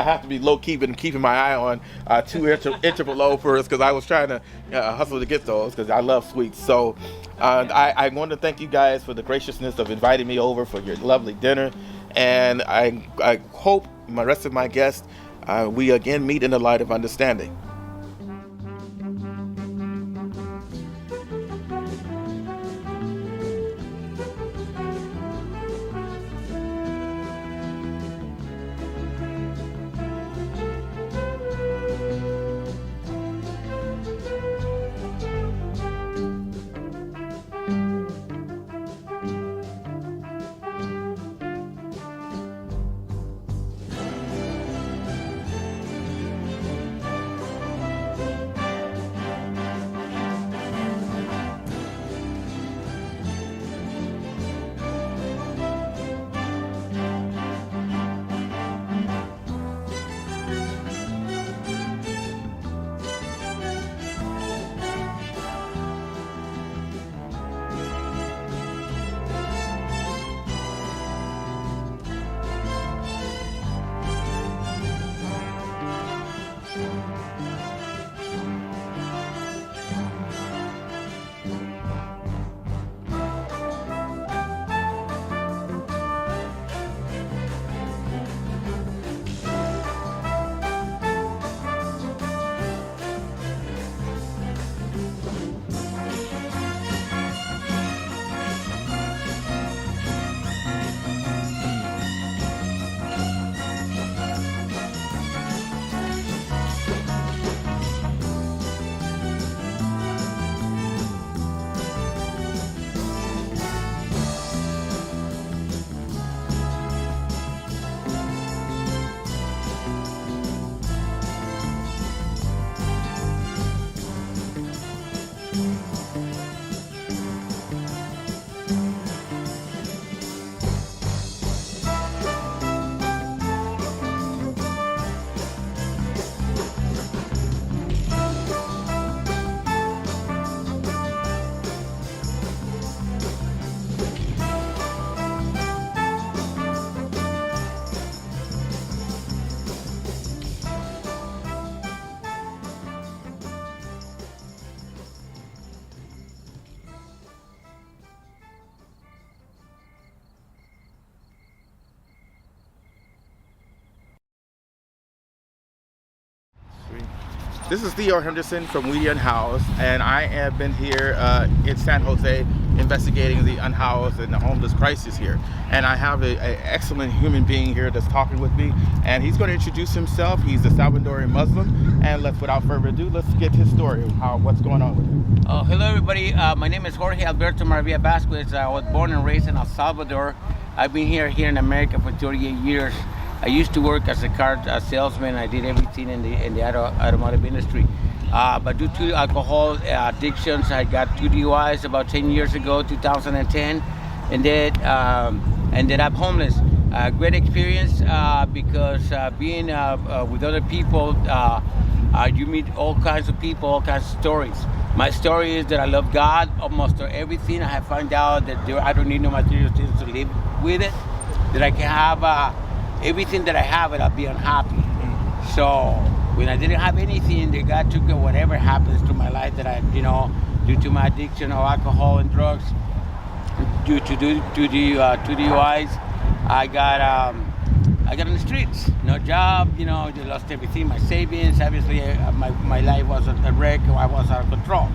have to be low key and keeping my eye on 2 interval loafers, because I was trying to hustle to get those, because I love sweets. So I want to thank you guys for the graciousness of inviting me over for your lovely dinner, and I hope my rest of my guests we again meet in the light of understanding. This is Theo Henderson from We Unhoused, and I have been here in San Jose investigating the unhoused and the homeless crisis here. And I have an excellent human being here that's talking with me, and he's going to introduce himself. He's a Salvadorian Muslim, and without further ado, let's get his story of what's going on with him. Hello everybody, my name is Jorge Alberto Maravilla Vasquez. I was born and raised in El Salvador. I've been here in America for 38 years. I used to work as a car salesman. I did everything in the automotive industry. But due to alcohol addictions, I got 2 DUIs about 10 years ago, 2010, and then ended up homeless. Great experience because being with other people, you meet all kinds of people, all kinds of stories. My story is that I love God almost everything. I have found out that I don't need no material things to live with it, that I can have everything that I have and I'll be unhappy. So when I didn't have anything, that God took whatever happens to my life that I, due to my addiction of alcohol and drugs, due to the 2 DUIs, I got on the streets, no job, just lost everything, my savings. Obviously, my life was a wreck. I was out of control.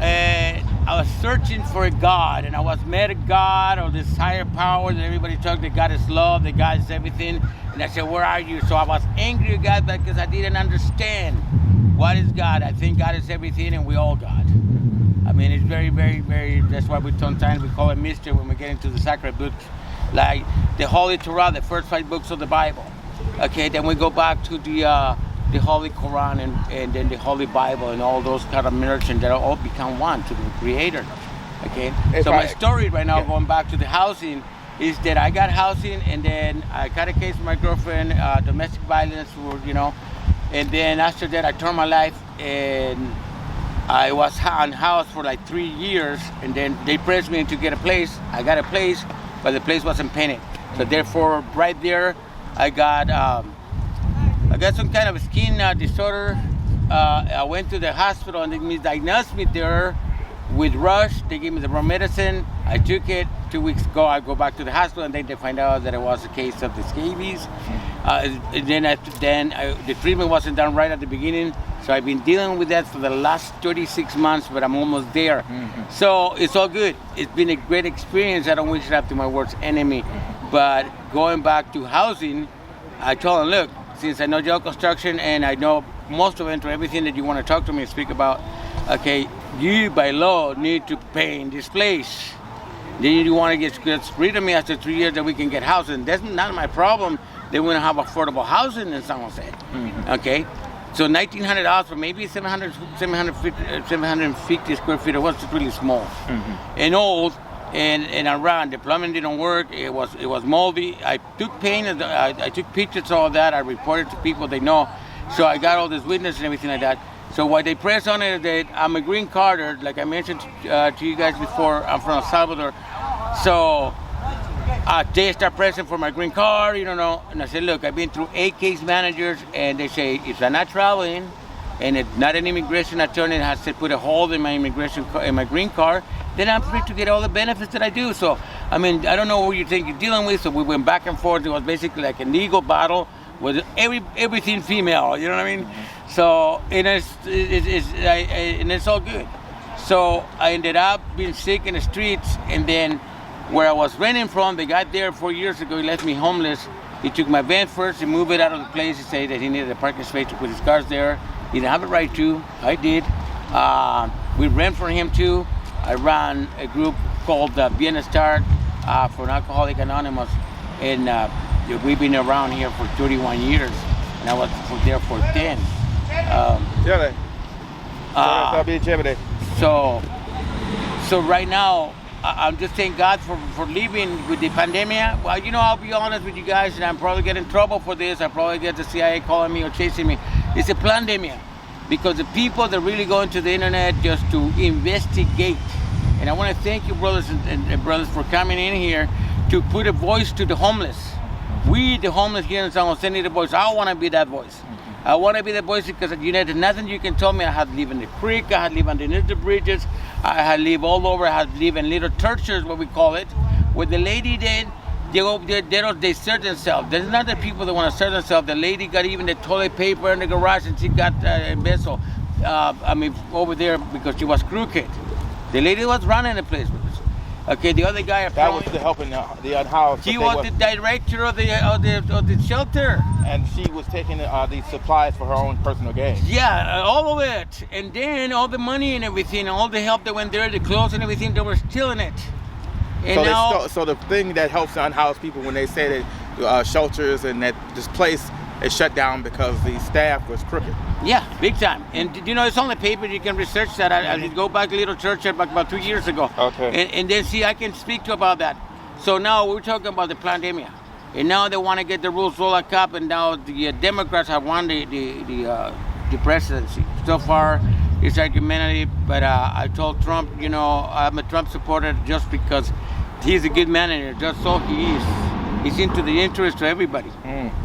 And I was searching for a God, and I was met a God or this higher power that everybody talked. That God is love, that God is everything. And I said, "Where are you?" So I was angry at God because I didn't understand what is God. I think God is everything, and we all God. I mean, it's very, very, very. That's why we sometimes we call it mystery when we get into the sacred books, like the Holy Torah, the first 5 books of the Bible. Okay, then we go back to the Holy Quran and then the Holy Bible and all those kind of merging that all become one to the Creator. Okay, so my story right now, going back to the housing, is that I got housing and then I got a case with my girlfriend, domestic violence, and then after that I turned my life and I was unhoused for like 3 years, and then they pressed me to get a place. I got a place, but the place wasn't painted. So therefore, right there, I got some kind of skin disorder. I went to the hospital and they misdiagnosed me there with rush. They gave me the wrong medicine. I took it. 2 weeks ago, I go back to the hospital and then they find out that it was a case of the scabies. And then the treatment wasn't done right at the beginning. So I've been dealing with that for the last 36 months, but I'm almost there. So it's all good. It's been a great experience. I don't wish it up to my worst enemy. But going back to housing, I told them, look, since I know jail construction and I know most of it, everything that you want to talk to me and speak about, okay, you by law need to paint this place. Then you want to get rid of me after 3 years that we can get housing. That's not my problem. They want to have affordable housing in San Jose. Okay? So $1,900 for maybe 750 square feet. It was really small and old. And around the plumbing didn't work. It was moldy. I took paint. I took pictures of all that. I reported to people they know. So I got all this witness and everything like that. So what they press on it is that I'm a green carder, like I mentioned to you guys before. I'm from El Salvador. So they start pressing for my green card, And I said, look, I've been through 8 case managers, and they say if I'm not traveling, and it's not an immigration attorney that has to put a hold in my my green card, then I'm free to get all the benefits that I do. So, I mean, I don't know who you think you're dealing with. So we went back and forth. It was basically like a legal battle with everything female. You know what I mean? So, and it's all good. So I ended up being sick in the streets, and then where I was renting from, they got there 4 years ago. He left me homeless. He took my van first. He moved it out of the place. He said that he needed a parking space to put his cars there. He didn't have a right to. I did. We rent for him too. I ran a group called Bienestar for Alcoholic Anonymous, and we've been around here for 31 years, and I was there for 10. So right now, I'm just thank God for living with the pandemic. Well, I'll be honest with you guys, and I'm probably getting in trouble for this. I probably get the CIA calling me or chasing me. It's a pandemic because the people that really go into the internet just to investigate. And I want to thank you, brothers and brothers, for coming in here to put a voice to the homeless. We, the homeless here in San Jose, need a voice. I want to be that voice. I want to be the voice because there's nothing you can tell me. I had to live in the creek. I had to live underneath the bridges. I had to live all over. I had to live in little churches, what we call it. What the lady did, they serve themselves. There's not the people that want to serve themselves. The lady got even the toilet paper in the garage, and she got embezzled. Over there because she was crooked. The lady was running the place with us. Okay, the other guy. That was helping the unhoused. She was the director of the shelter. And she was taking these supplies for her own personal gain. Yeah, all of it. And then all the money and everything, all the help that went there, the clothes and everything, they were stealing it. And so the thing that helps the unhoused people when they say that shelters and that this place is shut down because the staff was crooked. Yeah, big time. And it's on the paper. You can research that. I did go back to Little Church about 2 years ago. Okay. And then see, I can speak to about that. So now we're talking about the pandemic. And now they want to get the rules all up, and now the Democrats have won the presidency. So far, it's argumentative, but I told Trump, I'm a Trump supporter just because he's a good manager, just so he is. He's into the interest of everybody.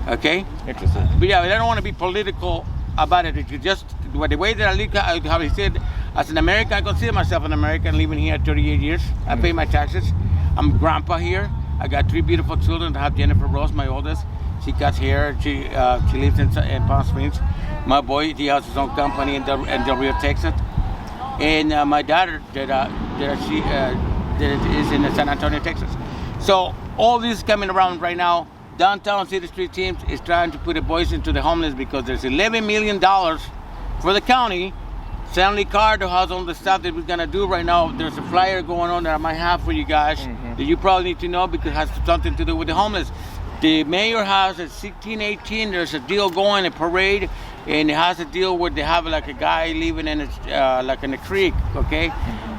Okay? Interesting. But yeah, I don't want to be political about it. It's just the way that I live, how he said, as an American, I consider myself an American living here 38 years. I pay my taxes. I'm grandpa here. I got 3 beautiful children. I have Jennifer Rose, my oldest. She cuts hair. She lives in Palm Springs. My boy, he has his own company in Del Rio, Texas. and my daughter that is in San Antonio, Texas. So all this is coming around right now. Downtown City Street Teams is trying to put a voice into the homeless because there's $11 million for the county. Stanley Carter has all the stuff that we're gonna do right now. There's a flyer going on that I might have for you guys that you probably need to know because it has something to do with the homeless. The mayor has at 1618, there's a deal going, a parade, and it has a deal where they have like a guy living in like in a creek, okay?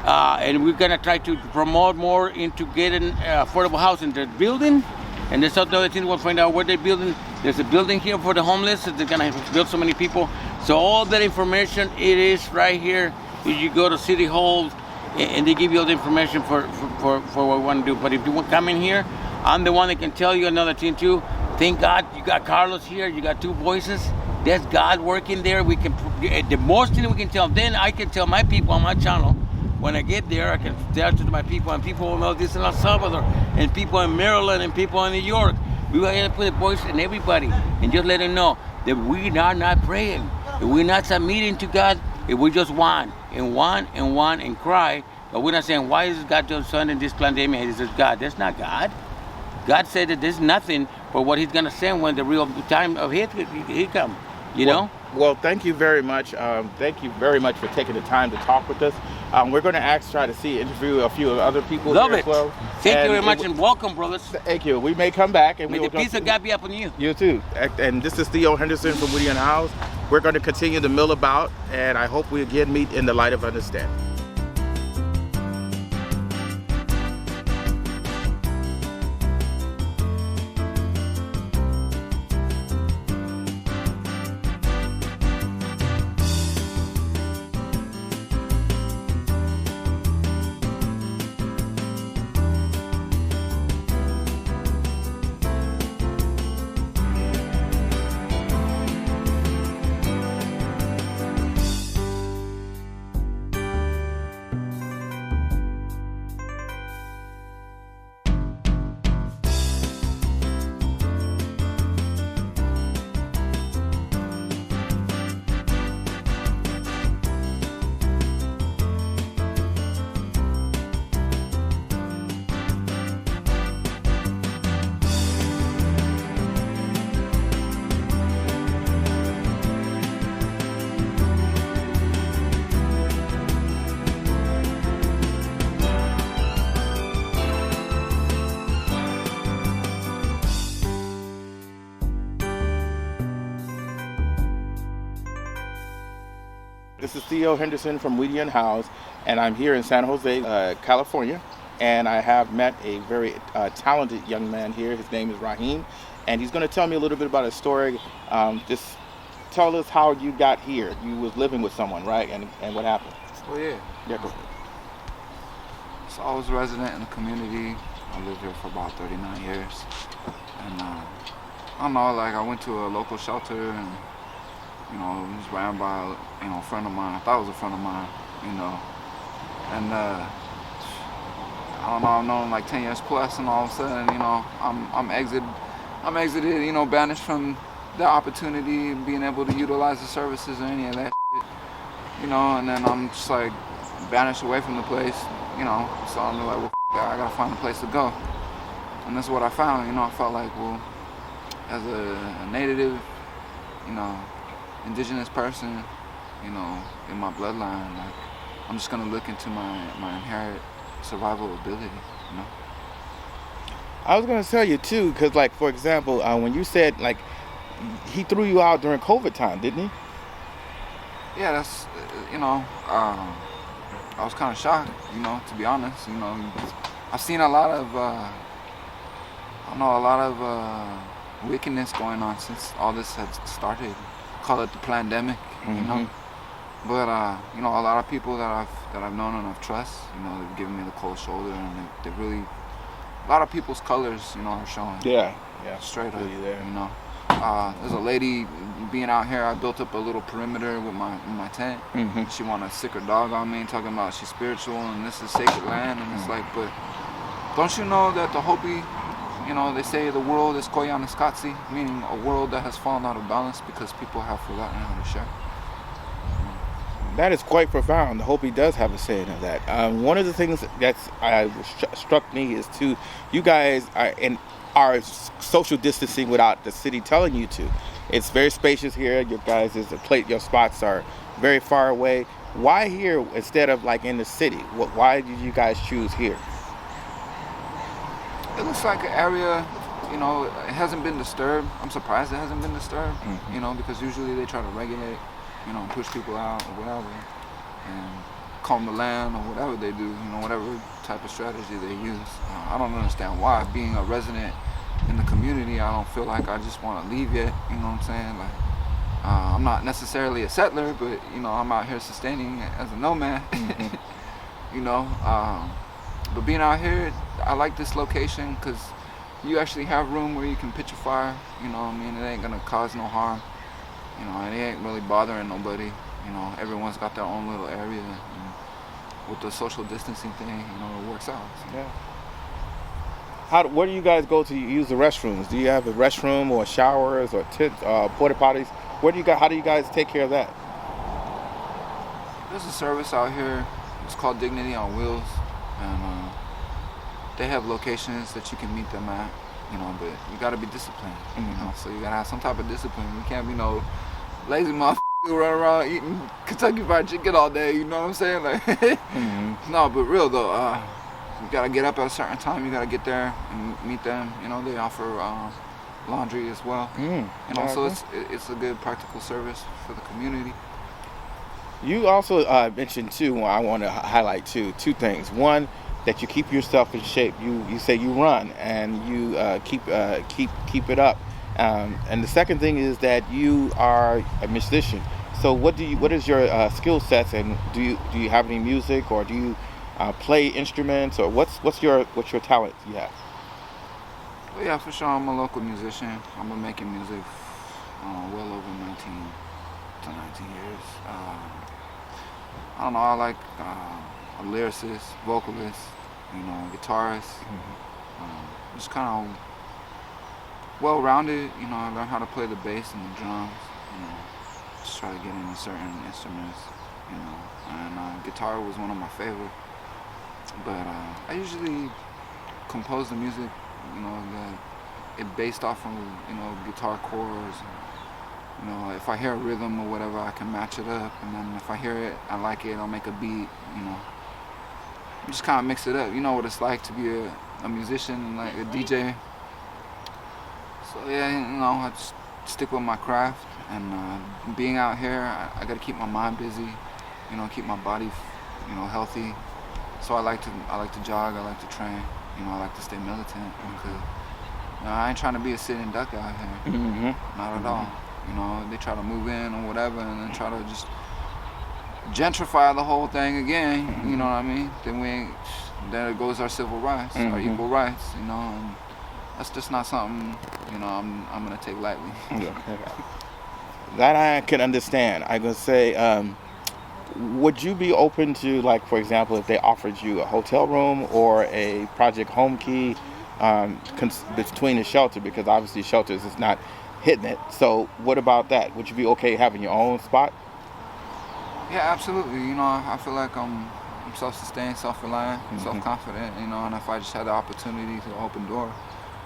And we're gonna try to promote more into getting affordable housing. They're building, and there's other thing we'll find out where they're building. There's a building here for the homeless. They're gonna build so many people. So all that information, it is right here. You go to City Hall, and they give you all the information for what we want to do. But if you want to come in here, I'm the one that can tell you another thing too. Thank God you got Carlos here. You got two voices. There's God working there. We can, the most thing we can tell. Then I can tell my people on my channel. When I get there, I can tell to my people, and people will know this in El Salvador, and people in Maryland, and people in New York. We want to put a voice in everybody, and just let them know that we are not praying, that we're not submitting to God, that we just want and cry. But we're not saying, why is God doing something in this pandemic? He says, God, that's not God. God said that there's nothing for what He's gonna send when the real time of He come. You know. Well, thank you very much. Thank you very much for taking the time to talk with us. We're going to interview a few other people Love here it. as well. Thank you very much and welcome, brothers. Thank you. We may come back and May the peace of God be upon you. You too. And this is Theo Henderson from Unhoused. We're going to continue to mill about, and I hope we again meet in the light of understanding. This is Theo Henderson from Unhoused, and I'm here in San Jose, California. And I have met a very talented young man here. His name is Raheem, and he's going to tell me a little bit about his story. Just tell us how you got here. You was living with someone, right? And what happened? Oh yeah. Yeah, go. So I was a resident in the community. I lived here for about 39 years. And I don't know, like I went to a local shelter and, you know, it was ran by, you know, a friend of mine. I thought it was a friend of mine, you know. And I don't know, I've known him like 10 years plus, and all of a sudden, you know, I'm exited, you know, banished from the opportunity of being able to utilize the services or any of that shit, you know, and then I'm just like banished away from the place, you know. So I'm like, well, I gotta find a place to go. And that's what I found, you know. I felt like, well, as a native, you know, indigenous person, you know, in my bloodline, like, I'm just gonna look into my inherent survival ability, you know. I was going to tell you too, because like, for example, when you said like he threw you out during COVID time, didn't he? Yeah, that's, you know, I was kind of shocked, you know, to be honest. You know, I've seen a lot of, wickedness going on since all this had started. Call it the pandemic, you know. But you know, a lot of people that I've known and I've trust, you know, they've given me the cold shoulder, and they really, a lot of people's colors, you know, are showing. Yeah. Straight up, Really there. you know. There's a lady being out here. I built up a little perimeter with my tent. She wanted to sick her dog on me, talking about she's spiritual and this is sacred land, and it's like, but don't you know that the Hopi, you know, they say the world is Koyaanisqatsi, meaning a world that has fallen out of balance because people have forgotten how to share. That is quite profound. I hope he does have a say in that. One of the things that's struck me is too, you guys are social distancing without the city telling you to. It's very spacious here. Your guys' your spots are very far away. Why here instead of like in the city? Why did you guys choose here? It looks like an area, you know, it hasn't been disturbed. I'm surprised it hasn't been disturbed, you know, because usually they try to regulate, you know, push people out or whatever, and calm the land or whatever they do, you know, whatever type of strategy they use. I don't understand why. Being a resident in the community, I don't feel like I just want to leave yet, you know what I'm saying? Like, I'm not necessarily a settler, but, you know, I'm out here sustaining as a nomad, you know. But being out here, I like this location because you actually have room where you can pitch a fire, you know what I mean? It ain't gonna cause no harm, you know, and it ain't really bothering nobody, you know. Everyone's got their own little area, and with the social distancing thing, you know, it works out. So. Yeah. Where do you guys go to use the restrooms? Do you have a restroom or showers or porta potties? How do you guys take care of that? There's a service out here. It's called Dignity on Wheels, and they have locations that you can meet them at, you know. But you got to be disciplined, you know. So you got to have some type of discipline. You can't be no lazy motherfucker run around eating Kentucky Fried Chicken all day. You know what I'm saying? Like, no, but real though. You gotta get up at a certain time. You gotta get there and meet them. You know, they offer laundry as well. You know, so it's a good practical service for the community. You also mentioned too. I want to highlight two things. One, that you keep yourself in shape. You say you run and you keep it up. And the second thing is that you are a musician. So what is your skill sets, and do you have any music, or do you play instruments, or what's your talent you have? Well, yeah, for sure. I'm a local musician. I've been making music well over 19 to 19 years. I don't know. I like a lyricist, vocalist, you know, guitarist. Just kind of well-rounded. You know, I learned how to play the bass and the drums. You know, just try to get into certain instruments. You know, and guitar was one of my favorites. But I usually compose the music, you know, it based off of, you know, guitar chords. You know, if I hear a rhythm or whatever, I can match it up. And then if I hear it, I like it, I'll make a beat, you know. Just kind of mix it up. You know what it's like to be a musician, like a DJ. So yeah, you know, I just stick with my craft. And being out here, I got to keep my mind busy, you know, keep my body, you know, healthy. So I like to jog, I like to train, you know, I like to stay militant because, you know, I ain't trying to be a sitting duck out here, not at all. You know, they try to move in or whatever and then try to just gentrify the whole thing again, you know what I mean? Then there goes our civil rights, our equal rights, you know, and that's just not something, you know, I'm gonna take lightly. That I can understand. I can say, would you be open to, like, for example, if they offered you a hotel room or a project home key between the shelter, because obviously shelters is not hitting it. So what about that? Would you be okay having your own spot? Yeah, absolutely. You know, I feel like I'm self-sustained, self-reliant, self-confident, you know, and if I just had the opportunity to open door,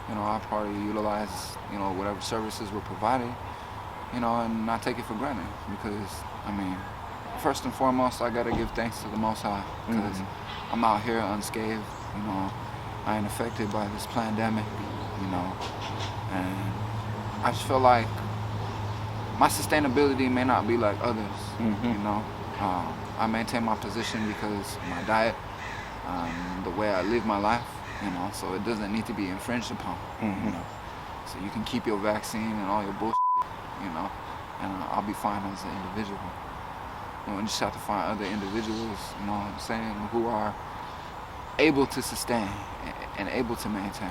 you know, I'd probably utilize, you know, whatever services were provided, you know, and not take it for granted because, I mean, first and foremost, I gotta give thanks to the Most High because I'm out here unscathed, you know. I ain't affected by this pandemic, you know, and I just feel like my sustainability may not be like others, you know. I maintain my position because of my diet, the way I live my life, you know, so it doesn't need to be infringed upon, you know. So you can keep your vaccine and all your bullshit, you know, and I'll be fine as an individual. You know, you just have to find other individuals, you know what I'm saying, who are able to sustain and able to maintain.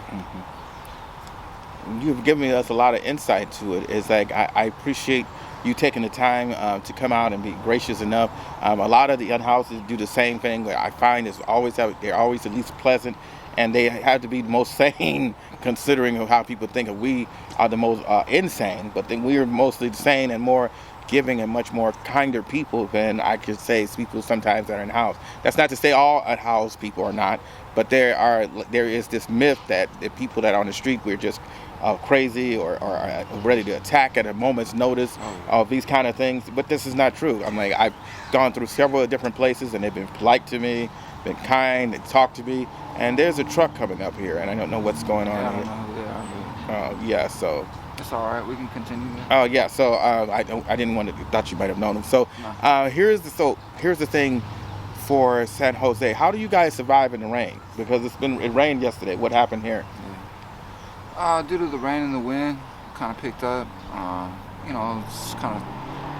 You've given us a lot of insight to it. It's like I appreciate you taking the time to come out and be gracious enough. A lot of the Unhoused do the same thing. Where I find they're always at least pleasant, and they have to be the most sane, considering of how people think of we are the most insane. But then we are mostly sane and more giving and much more kinder people than I could say people sometimes that are unhoused. That's not to say all unhoused people are not, but there is this myth that the people that are on the street, we're just crazy or ready to attack at a moment's notice of these kind of things. But this is not true. I'm like, I've gone through several different places and they've been polite to me, been kind, they talk to me. And there's a truck coming up here, and I don't know what's going on here. So it's all right. We can continue. Oh yeah. So I didn't want to. Thought you might have known him. So here's the thing for San Jose. How do you guys survive in the rain? Because it rained yesterday. What happened here? Due to the rain and the wind, kind of picked up. Just kind of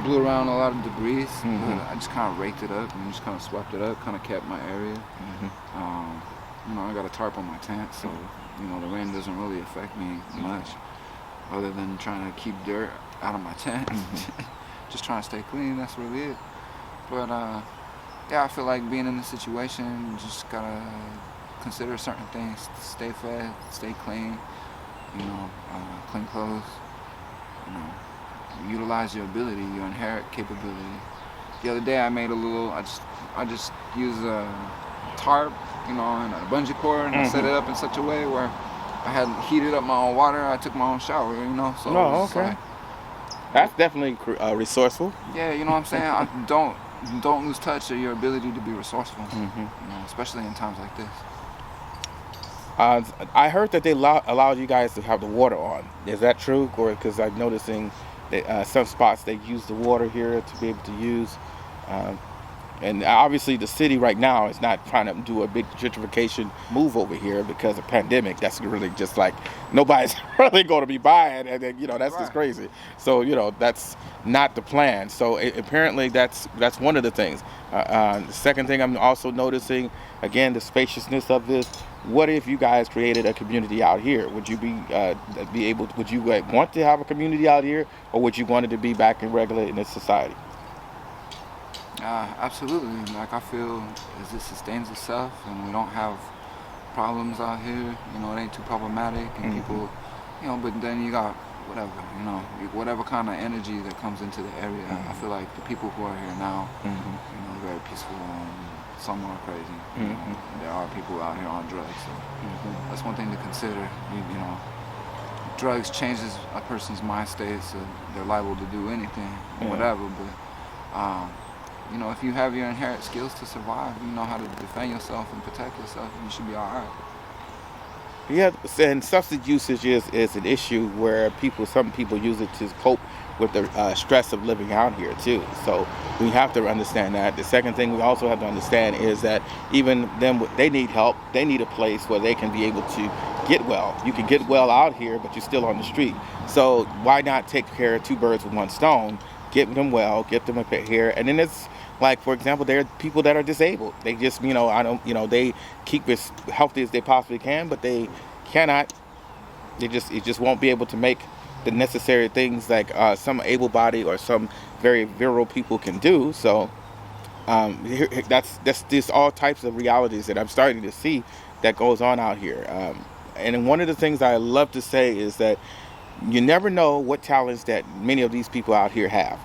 blew around a lot of debris. I just kind of raked it up and just kind of swept it up. Kind of kept my area. I got a tarp on my tent, so the rain doesn't really affect me much, other than trying to keep dirt out of my tent. Just trying to stay clean. That's really it. But I feel like being in this situation, you just gotta consider certain things: stay fed, stay clean. Clean clothes. Utilize your ability, your inherent capability. The other day, I made I just used a tarp, and a bungee cord, and I set it up in such a way where I had heated up my own water. I took my own shower, So okay. That's definitely resourceful. Yeah, you know what I'm saying. Don't lose touch of your ability to be resourceful. Especially in times like this. I heard that they allowed you guys to have the water on. Is that true? Or because I'm noticing that some spots they use the water here to be able to use. And obviously the city right now is not trying to do a big gentrification move over here because of pandemic. That's really just like nobody's really going to be buying, and then, that's just crazy. So that's not the plan. So apparently that's one of the things. The second thing I'm also noticing, again, the spaciousness of this. What if you guys created a community out here? Would you would you want to have a community out here, or would you want it to be back and regulate in this society? Absolutely. Like, I feel as it sustains itself and we don't have problems out here, it ain't too problematic, and people, but then you got whatever kind of energy that comes into the area. I feel like the people who are here now, very peaceful, and some are crazy. There are people out here on drugs, so that's one thing to consider. Drugs changes a person's mind state, so they're liable to do anything, whatever, but if you have your inherent skills to survive, you know how to defend yourself and protect yourself, you should be all right. Yeah, and substance usage is an issue where some people use it to cope with the stress of living out here too. So we have to understand that. The second thing we also have to understand is that even them, they need help. They need a place where they can be able to get well. You can get well out here, but you're still on the street. So why not take care of two birds with one stone? Get them well, get them up here, and then it's like, for example, there are people that are disabled. They just, they keep as healthy as they possibly can, but they cannot. It just won't be able to make the necessary things like some able-bodied or some very virile people can do. So that's just all types of realities that I'm starting to see that goes on out here. And one of the things I love to say is that you never know what talents that many of these people out here have.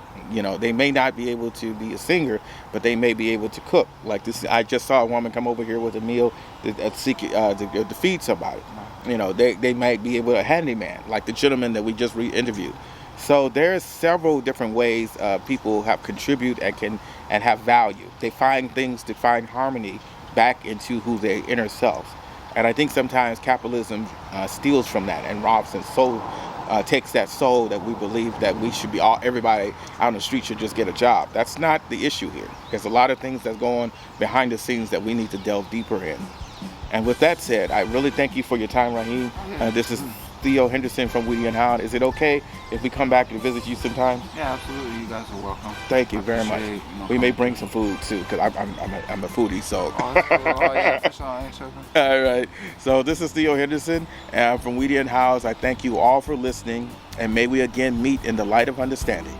They may not be able to be a singer, but they may be able to cook. Like this, I just saw a woman come over here with a meal to feed somebody. They might be able to handyman, like the gentleman that we just interviewed. So there's several different ways people have contribute and have value. They find things to find harmony back into who their inner selves. And I think sometimes capitalism steals from that and robs and takes that soul that we believe that we should be everybody out on the street should just get a job. That's not the issue here. There's a lot of things that go on behind the scenes that we need to delve deeper in. And with that said, I really thank you for your time, Raheem. This is Theo Henderson from Unhoused. Is it okay if we come back and visit you sometime? Yeah, absolutely. You guys are welcome. Thank you very much. We may bring some food too, because I'm a foodie, so. That's cool. Yeah, for sure. I ain't tripping. All right. So this is Theo Henderson from Unhoused. I thank you all for listening, and may we again meet in the light of understanding.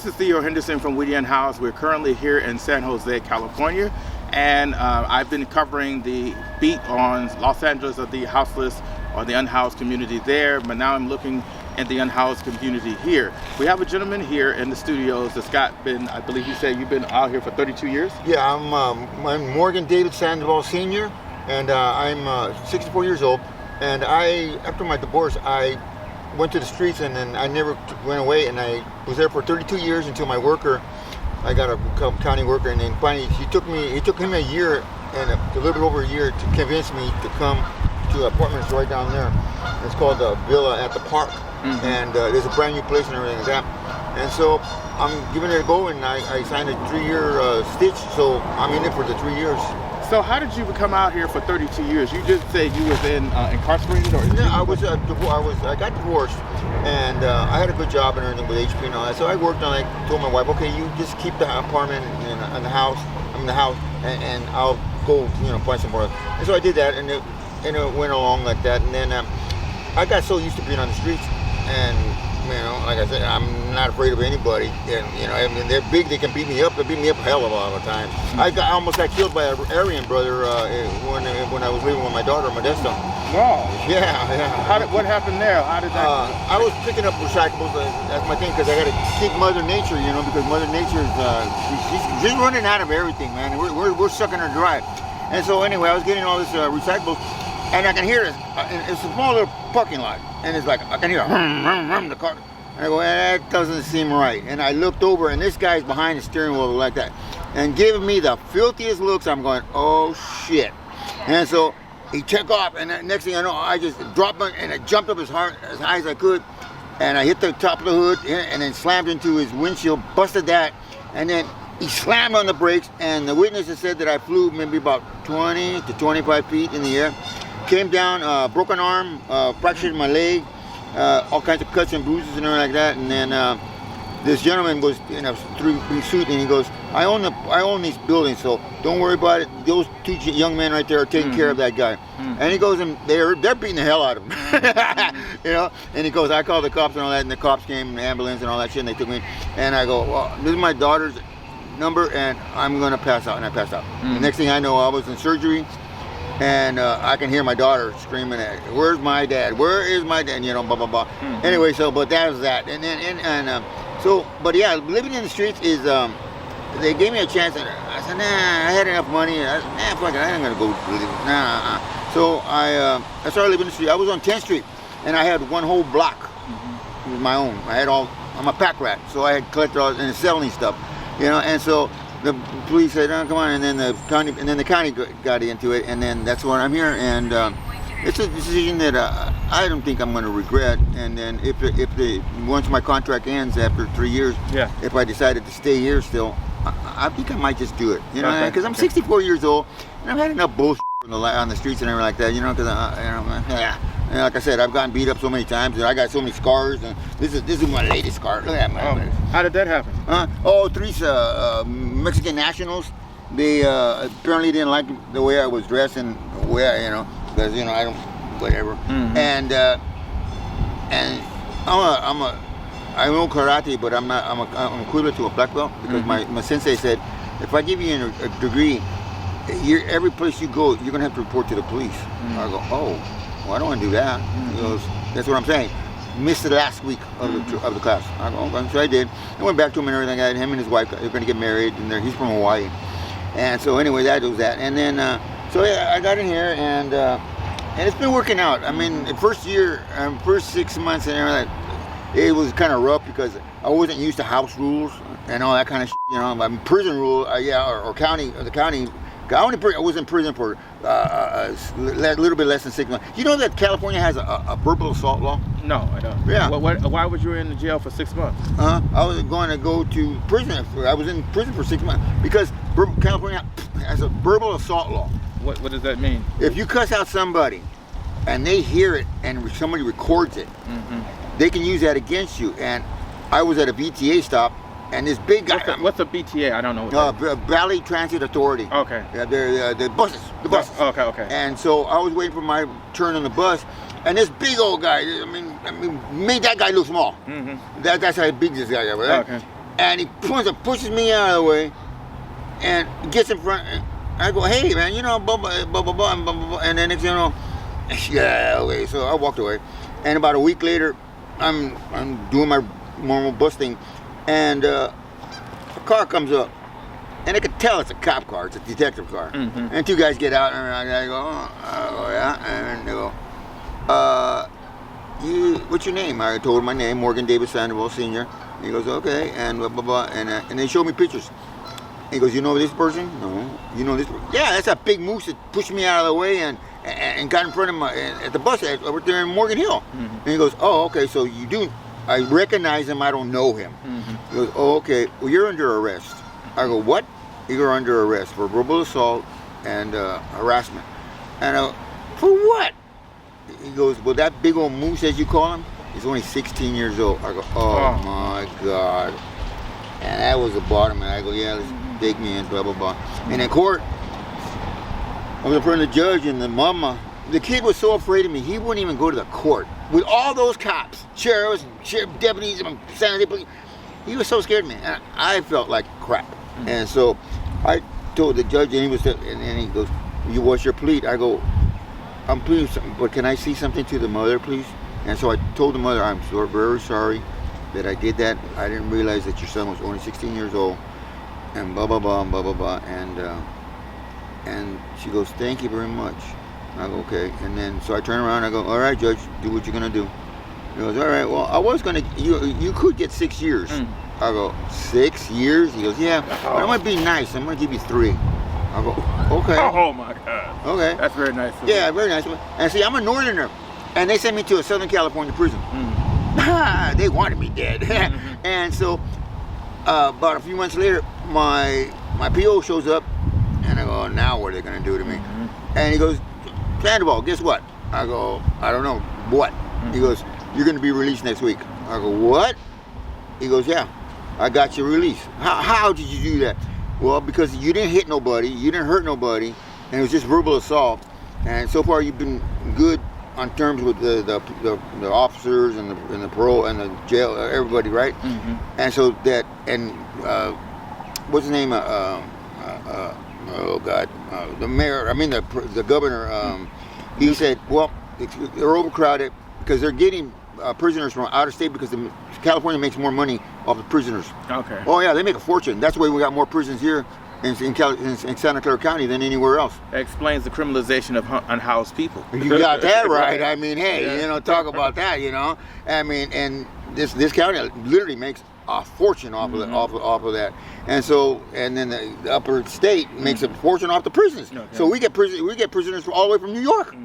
this is Theo Henderson from Unhoused. We're currently here in San Jose, California, and I've been covering the beat on Los Angeles of the houseless or the unhoused community there, but now I'm looking at the unhoused community here. We have a gentleman here in the studios that's been, I believe you said you've been out here for 32 years? Yeah, I'm Morgan David Sandoval Sr., and I'm 64 years old. And after my divorce, I went to the streets, and then I never went away, and I was there for 32 years until my worker, I got a county worker, and then finally it took him a year and a little bit over a year to convince me to come to apartments right down there. It's called the Villa at the Park, and there's a brand new place and everything like that. And so I'm giving it a go, and I signed a 3-year stitch, so I'm in it for the 3 years. So how did you come out here for 32 years? You just said you was incarcerated, or? Yeah, I got divorced, and I had a good job and everything with HP and all that. So I worked on. I told my wife, okay, you just keep the apartment and the house, and I'll go, find somewhere else. And so I did that, and it went along like that. And then I got so used to being on the streets, and like I said, I'm not afraid of anybody. And I mean, they're big. They can beat me up. They beat me up a hell of a lot of times. I almost got killed by an Aryan brother when I was living with my daughter, Modesta. Wow. Yeah. What happened there? How did that? I was picking up recyclables. That's my thing, because I got to keep Mother Nature, because Mother Nature is she's running out of everything, man. We're sucking her dry. And so anyway, I was getting all this recyclables, and I can hear it. It's a small little parking lot, and it's like I can hear the car. And I go, that doesn't seem right. And I looked over, and this guy's behind the steering wheel like that, and giving me the filthiest looks. I'm going, oh shit. And so he took off, and the next thing I know, I just dropped and I jumped up as high as I could, and I hit the top of the hood, and then slammed into his windshield, busted that, and then he slammed on the brakes, and the witnesses said that I flew maybe about 20 to 25 feet in the air. Came down, broken arm, fractured my leg, all kinds of cuts and bruises and everything like that. And then this gentleman was in a three-piece suit, and he goes, I own these buildings, so don't worry about it. Those two young men right there are taking care of that guy. And he goes, and they're beating the hell out of him. And he goes, I called the cops and all that, and the cops came, and the ambulance and all that shit, and they took me. And I go, well, this is my daughter's number, and I'm gonna pass out. And I passed out. The next thing I know, I was in surgery, and I can hear my daughter screaming at, where's my dad? Where is my dad? Blah blah blah. Anyway, but that was that. But yeah, living in the streets is they gave me a chance, and I said, nah, I had enough money. Fuck it, I ain't gonna go live. Nah. So I started living in the street. I was on 10th Street, and I had one whole block. It was my own. I'm a pack rat, so I had collected all and selling stuff. And so the police said, "Oh, come on," and then the county got into it, and then that's why I'm here. And it's a decision that I don't think I'm going to regret. And then once my contract ends after 3 years, if I decided to stay here still, I think I might just do it. Because I'm 64 years old, and I've had enough bullshit on the streets and everything like that. Because like I said, I've gotten beat up so many times, and I got so many scars. And this is my latest scar. Look at my. How did that happen? Three Mexican nationals. They apparently didn't like the way I was dressed and where because I don't whatever. And I know karate, but I'm not. I'm equivalent to a black belt because my sensei said, if I give you a degree, every place you go, you're gonna have to report to the police. I go, oh. Well, I don't want to do that. He goes, that's what I'm saying. Missed the last week of the class. I go, okay. So I did. I went back to him and everything. Him and his wife, they're going to get married, and he's from Hawaii. And so anyway, that was that. And then, I got in here, and it's been working out. I mean, the first 6 months and everything, it was kind of rough because I wasn't used to house rules and all that kind of shit. I mean, prison rule, or the county. I was in prison for a little bit less than 6 months. You know that California has a verbal assault law? No, I don't. Yeah. Why was you in the jail for 6 months? I was going to go to prison. I was in prison for 6 months because California has a verbal assault law. What does that mean? If you cuss out somebody and they hear it and somebody records it, they can use that against you. And I was at a VTA stop. And this big guy. What's a BTA? I don't know. What Valley Transit Authority. Okay. Yeah, they're the buses. The buses. Okay. And so I was waiting for my turn on the bus, and this big old guy. I mean, made that guy look small. That's how big this guy is, right? Okay. And he pushes me out of the way, and gets in front. And I go, hey man, you know, blah blah blah blah blah, blah, blah. And then next thing you know, yeah, okay. So I walked away, and about a week later, I'm doing my normal busting, and a car comes up, and I could tell it's a cop car, it's a detective car. And two guys get out, and I go, oh yeah, and they go, what's your name? I told him my name, Morgan David Sandoval Sr. He goes, okay, and blah, blah, blah, and they showed me pictures. He goes, you know this person? No. You know this person? Yeah, that's a big moose that pushed me out of the way and got in front of my, at the bus over there in Morgan Hill. And he goes, oh, okay, so you do, I recognize him, I don't know him. He goes, oh, okay, well, you're under arrest. I go, what? You're under arrest for verbal assault and harassment. And I go, for what? He goes, well, that big old moose, as you call him, he's only 16 years old. I go, oh my God. And that was the bottom. And I go, yeah, let's take me in, blah, blah, blah. And in court, I was in front of the judge and the mama. The kid was so afraid of me, he wouldn't even go to the court. With all those cops, sheriffs, and sheriff deputies, and San Jose police, he was so scared of me. And I felt like crap. And so I told the judge, and he was, and he goes, what's your plea? I go, I'm pleading something, but can I see something to the mother, please? And so I told the mother, I'm so very sorry that I did that. I didn't realize that your son was only 16 years old, and blah, blah, blah, and blah, blah, blah. And she goes, thank you very much. I go, okay. And then, so I turn around, I go, all right, Judge, do what you're gonna do. He goes, all right, well, I was gonna, you could get 6 years. I go, 6 years? He goes, yeah, but I'm gonna be nice. I'm gonna give you 3. I go, okay. Oh my God. Okay. That's very nice. Yeah, very nice. And see, I'm a northerner, and they sent me to a Southern California prison. They wanted me dead. And so, about a few months later, my PO shows up, and I go, now what are they gonna do to me? And he goes, Sandoval, guess what? I go, I don't know. What? He goes, you're gonna be released next week. I go, what? He goes, yeah, I got your release. How did you do that? Well, because you didn't hit nobody, you didn't hurt nobody, and it was just verbal assault. And so far, you've been good on terms with the officers and the parole and the jail, everybody, right? And so that, and what's his name? Oh God, the mayor. I mean the governor. He said, well, they're overcrowded because they're getting prisoners from out of state because California makes more money off the prisoners. Okay. Oh yeah, they make a fortune. That's why we got more prisons here in Santa Clara County than anywhere else. That explains the criminalization of unhoused people. You got that right. I mean, hey, you know, talk about that. You know, I mean, and this county literally makes a fortune off of off of that, and so and then the upper state makes a fortune off the prisons. Okay. So we get prisoners all the way from New York.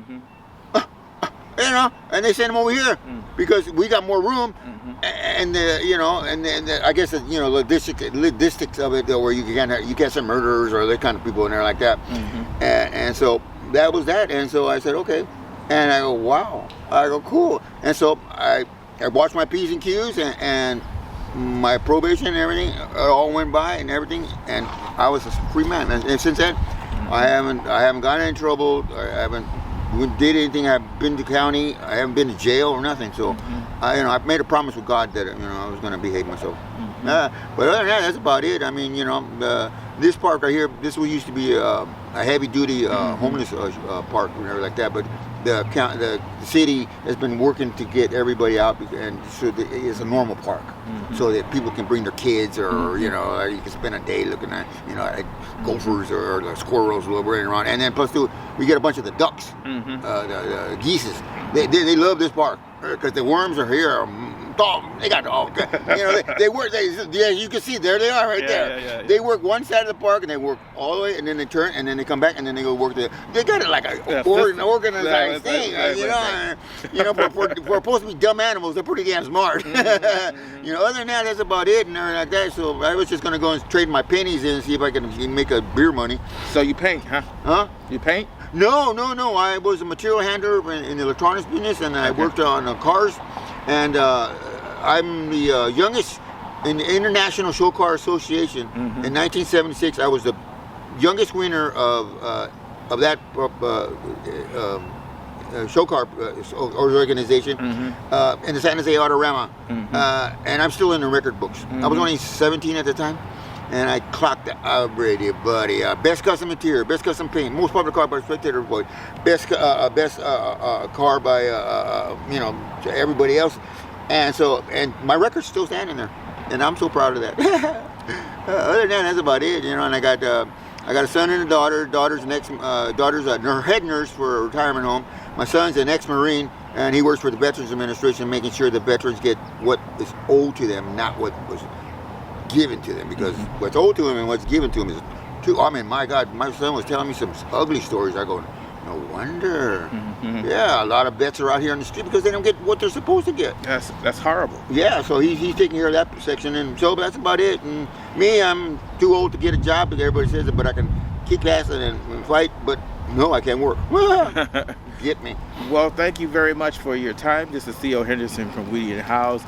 You know, and they send them over here because we got more room, and you know, and I guess you know logistics of it where you get some murderers or that kind of people in there like that, and so that was that, and so I said okay, and I go wow, I go cool, and so I watched my P's and Q's and my probation and everything all went by and everything, and I was a free man, and since then I haven't gotten in trouble, I haven't did anything. I've been to county. I haven't been to jail or nothing. So, I've made a promise with God that I was going to behave myself. But other than that, that's about it. I mean, this park right here, this used to be a heavy-duty homeless park or whatever like that. But the city has been working to get everybody out, and so it's a normal park, so that people can bring their kids, or you can spend a day looking at at gophers or the squirrels running around, and then plus too, we get a bunch of the ducks, the geese. They love this park because the worms are here. They got all, they work. You can see there they are right there. Yeah. They work one side of the park and they work all the way, and then they turn and then they come back and then they go work there. They got it like an organized thing. For supposed to be dumb animals, they're pretty damn smart. Other than that, that's about it and everything like that. So I was just gonna go and trade my pennies in and see if I can make a beer money. So you paint, huh? Huh? You paint? No. I was a material handler in the electronics business, and I worked on cars. And I'm the youngest in the International Show Car Association. In 1976, I was the youngest winner of that show car organization in the San Jose Autorama, and I'm still in the record books. I was only 17 at the time, and I clocked already, buddy. Best custom interior, best custom paint, most popular car by Spectator Voice, best car by to everybody else, and my record's still standing there, and I'm so proud of that. Other than that, that's about it, and I got a son and a daughter. Daughter's her head nurse for a retirement home. My son's an ex-Marine, and he works for the Veterans Administration, making sure the veterans get what is owed to them, not what was given to them. Because what's owed to them and what's given to them is too. I mean, my God, my son was telling me some ugly stories. I go, no wonder. Yeah, a lot of vets are out here on the street because they don't get what they're supposed to get. That's horrible. Yeah, so he's taking care of that section, and so that's about it. And me, I'm too old to get a job, because everybody says it, but I can kick ass and fight, but no, I can't work. Get me. Well, thank you very much for your time. This is Theo Henderson from Unhoused.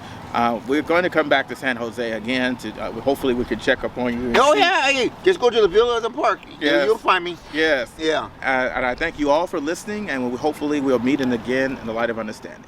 We're going to come back to San Jose again to hopefully we can check up on you. Oh yeah, hey, just go to the Villas and Park. Yes. You'll find me. Yes. Yeah. And I thank you all for listening, and hopefully we'll meet again in the light of understanding.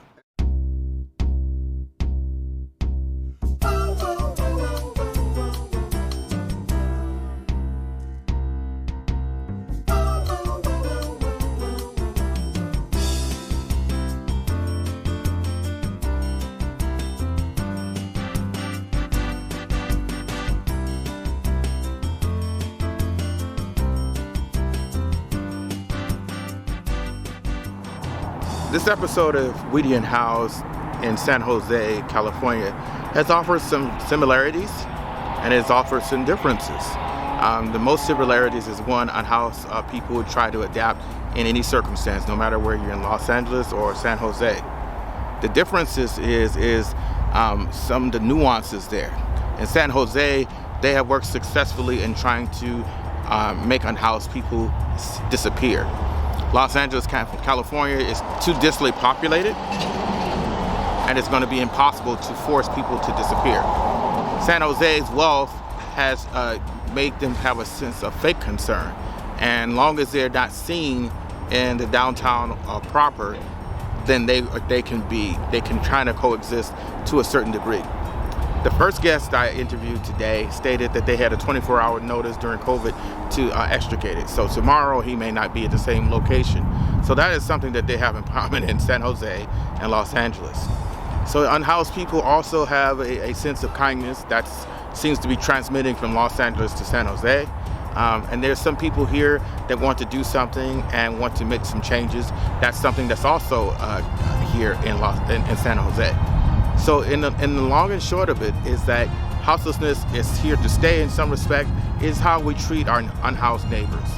This episode of Unhoused in San Jose, California, has offered some similarities and has offered some differences. The most similarities is one on how people would try to adapt in any circumstance, no matter where you're in Los Angeles or San Jose. The differences is some of the nuances there. In San Jose, they have worked successfully in trying to make unhoused people disappear. Los Angeles, California is too densely populated, and it's going to be impossible to force people to disappear. San Jose's wealth has made them have a sense of fake concern, and long as they're not seen in the downtown proper, then they can try to coexist to a certain degree. The first guest I interviewed today stated that they had a 24-hour notice during COVID to extricate it. So tomorrow he may not be at the same location. So that is something that they have in common in San Jose and Los Angeles. So unhoused people also have a sense of kindness that seems to be transmitting from Los Angeles to San Jose. And there's some people here that want to do something and want to make some changes. That's something that's also here in San Jose. So in the long and short of it is that houselessness is here to stay in some respect, is how we treat our unhoused neighbors.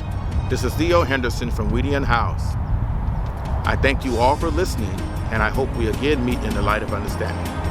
This is Theo Henderson from Unhoused. I thank you all for listening, and I hope we again meet in the light of understanding.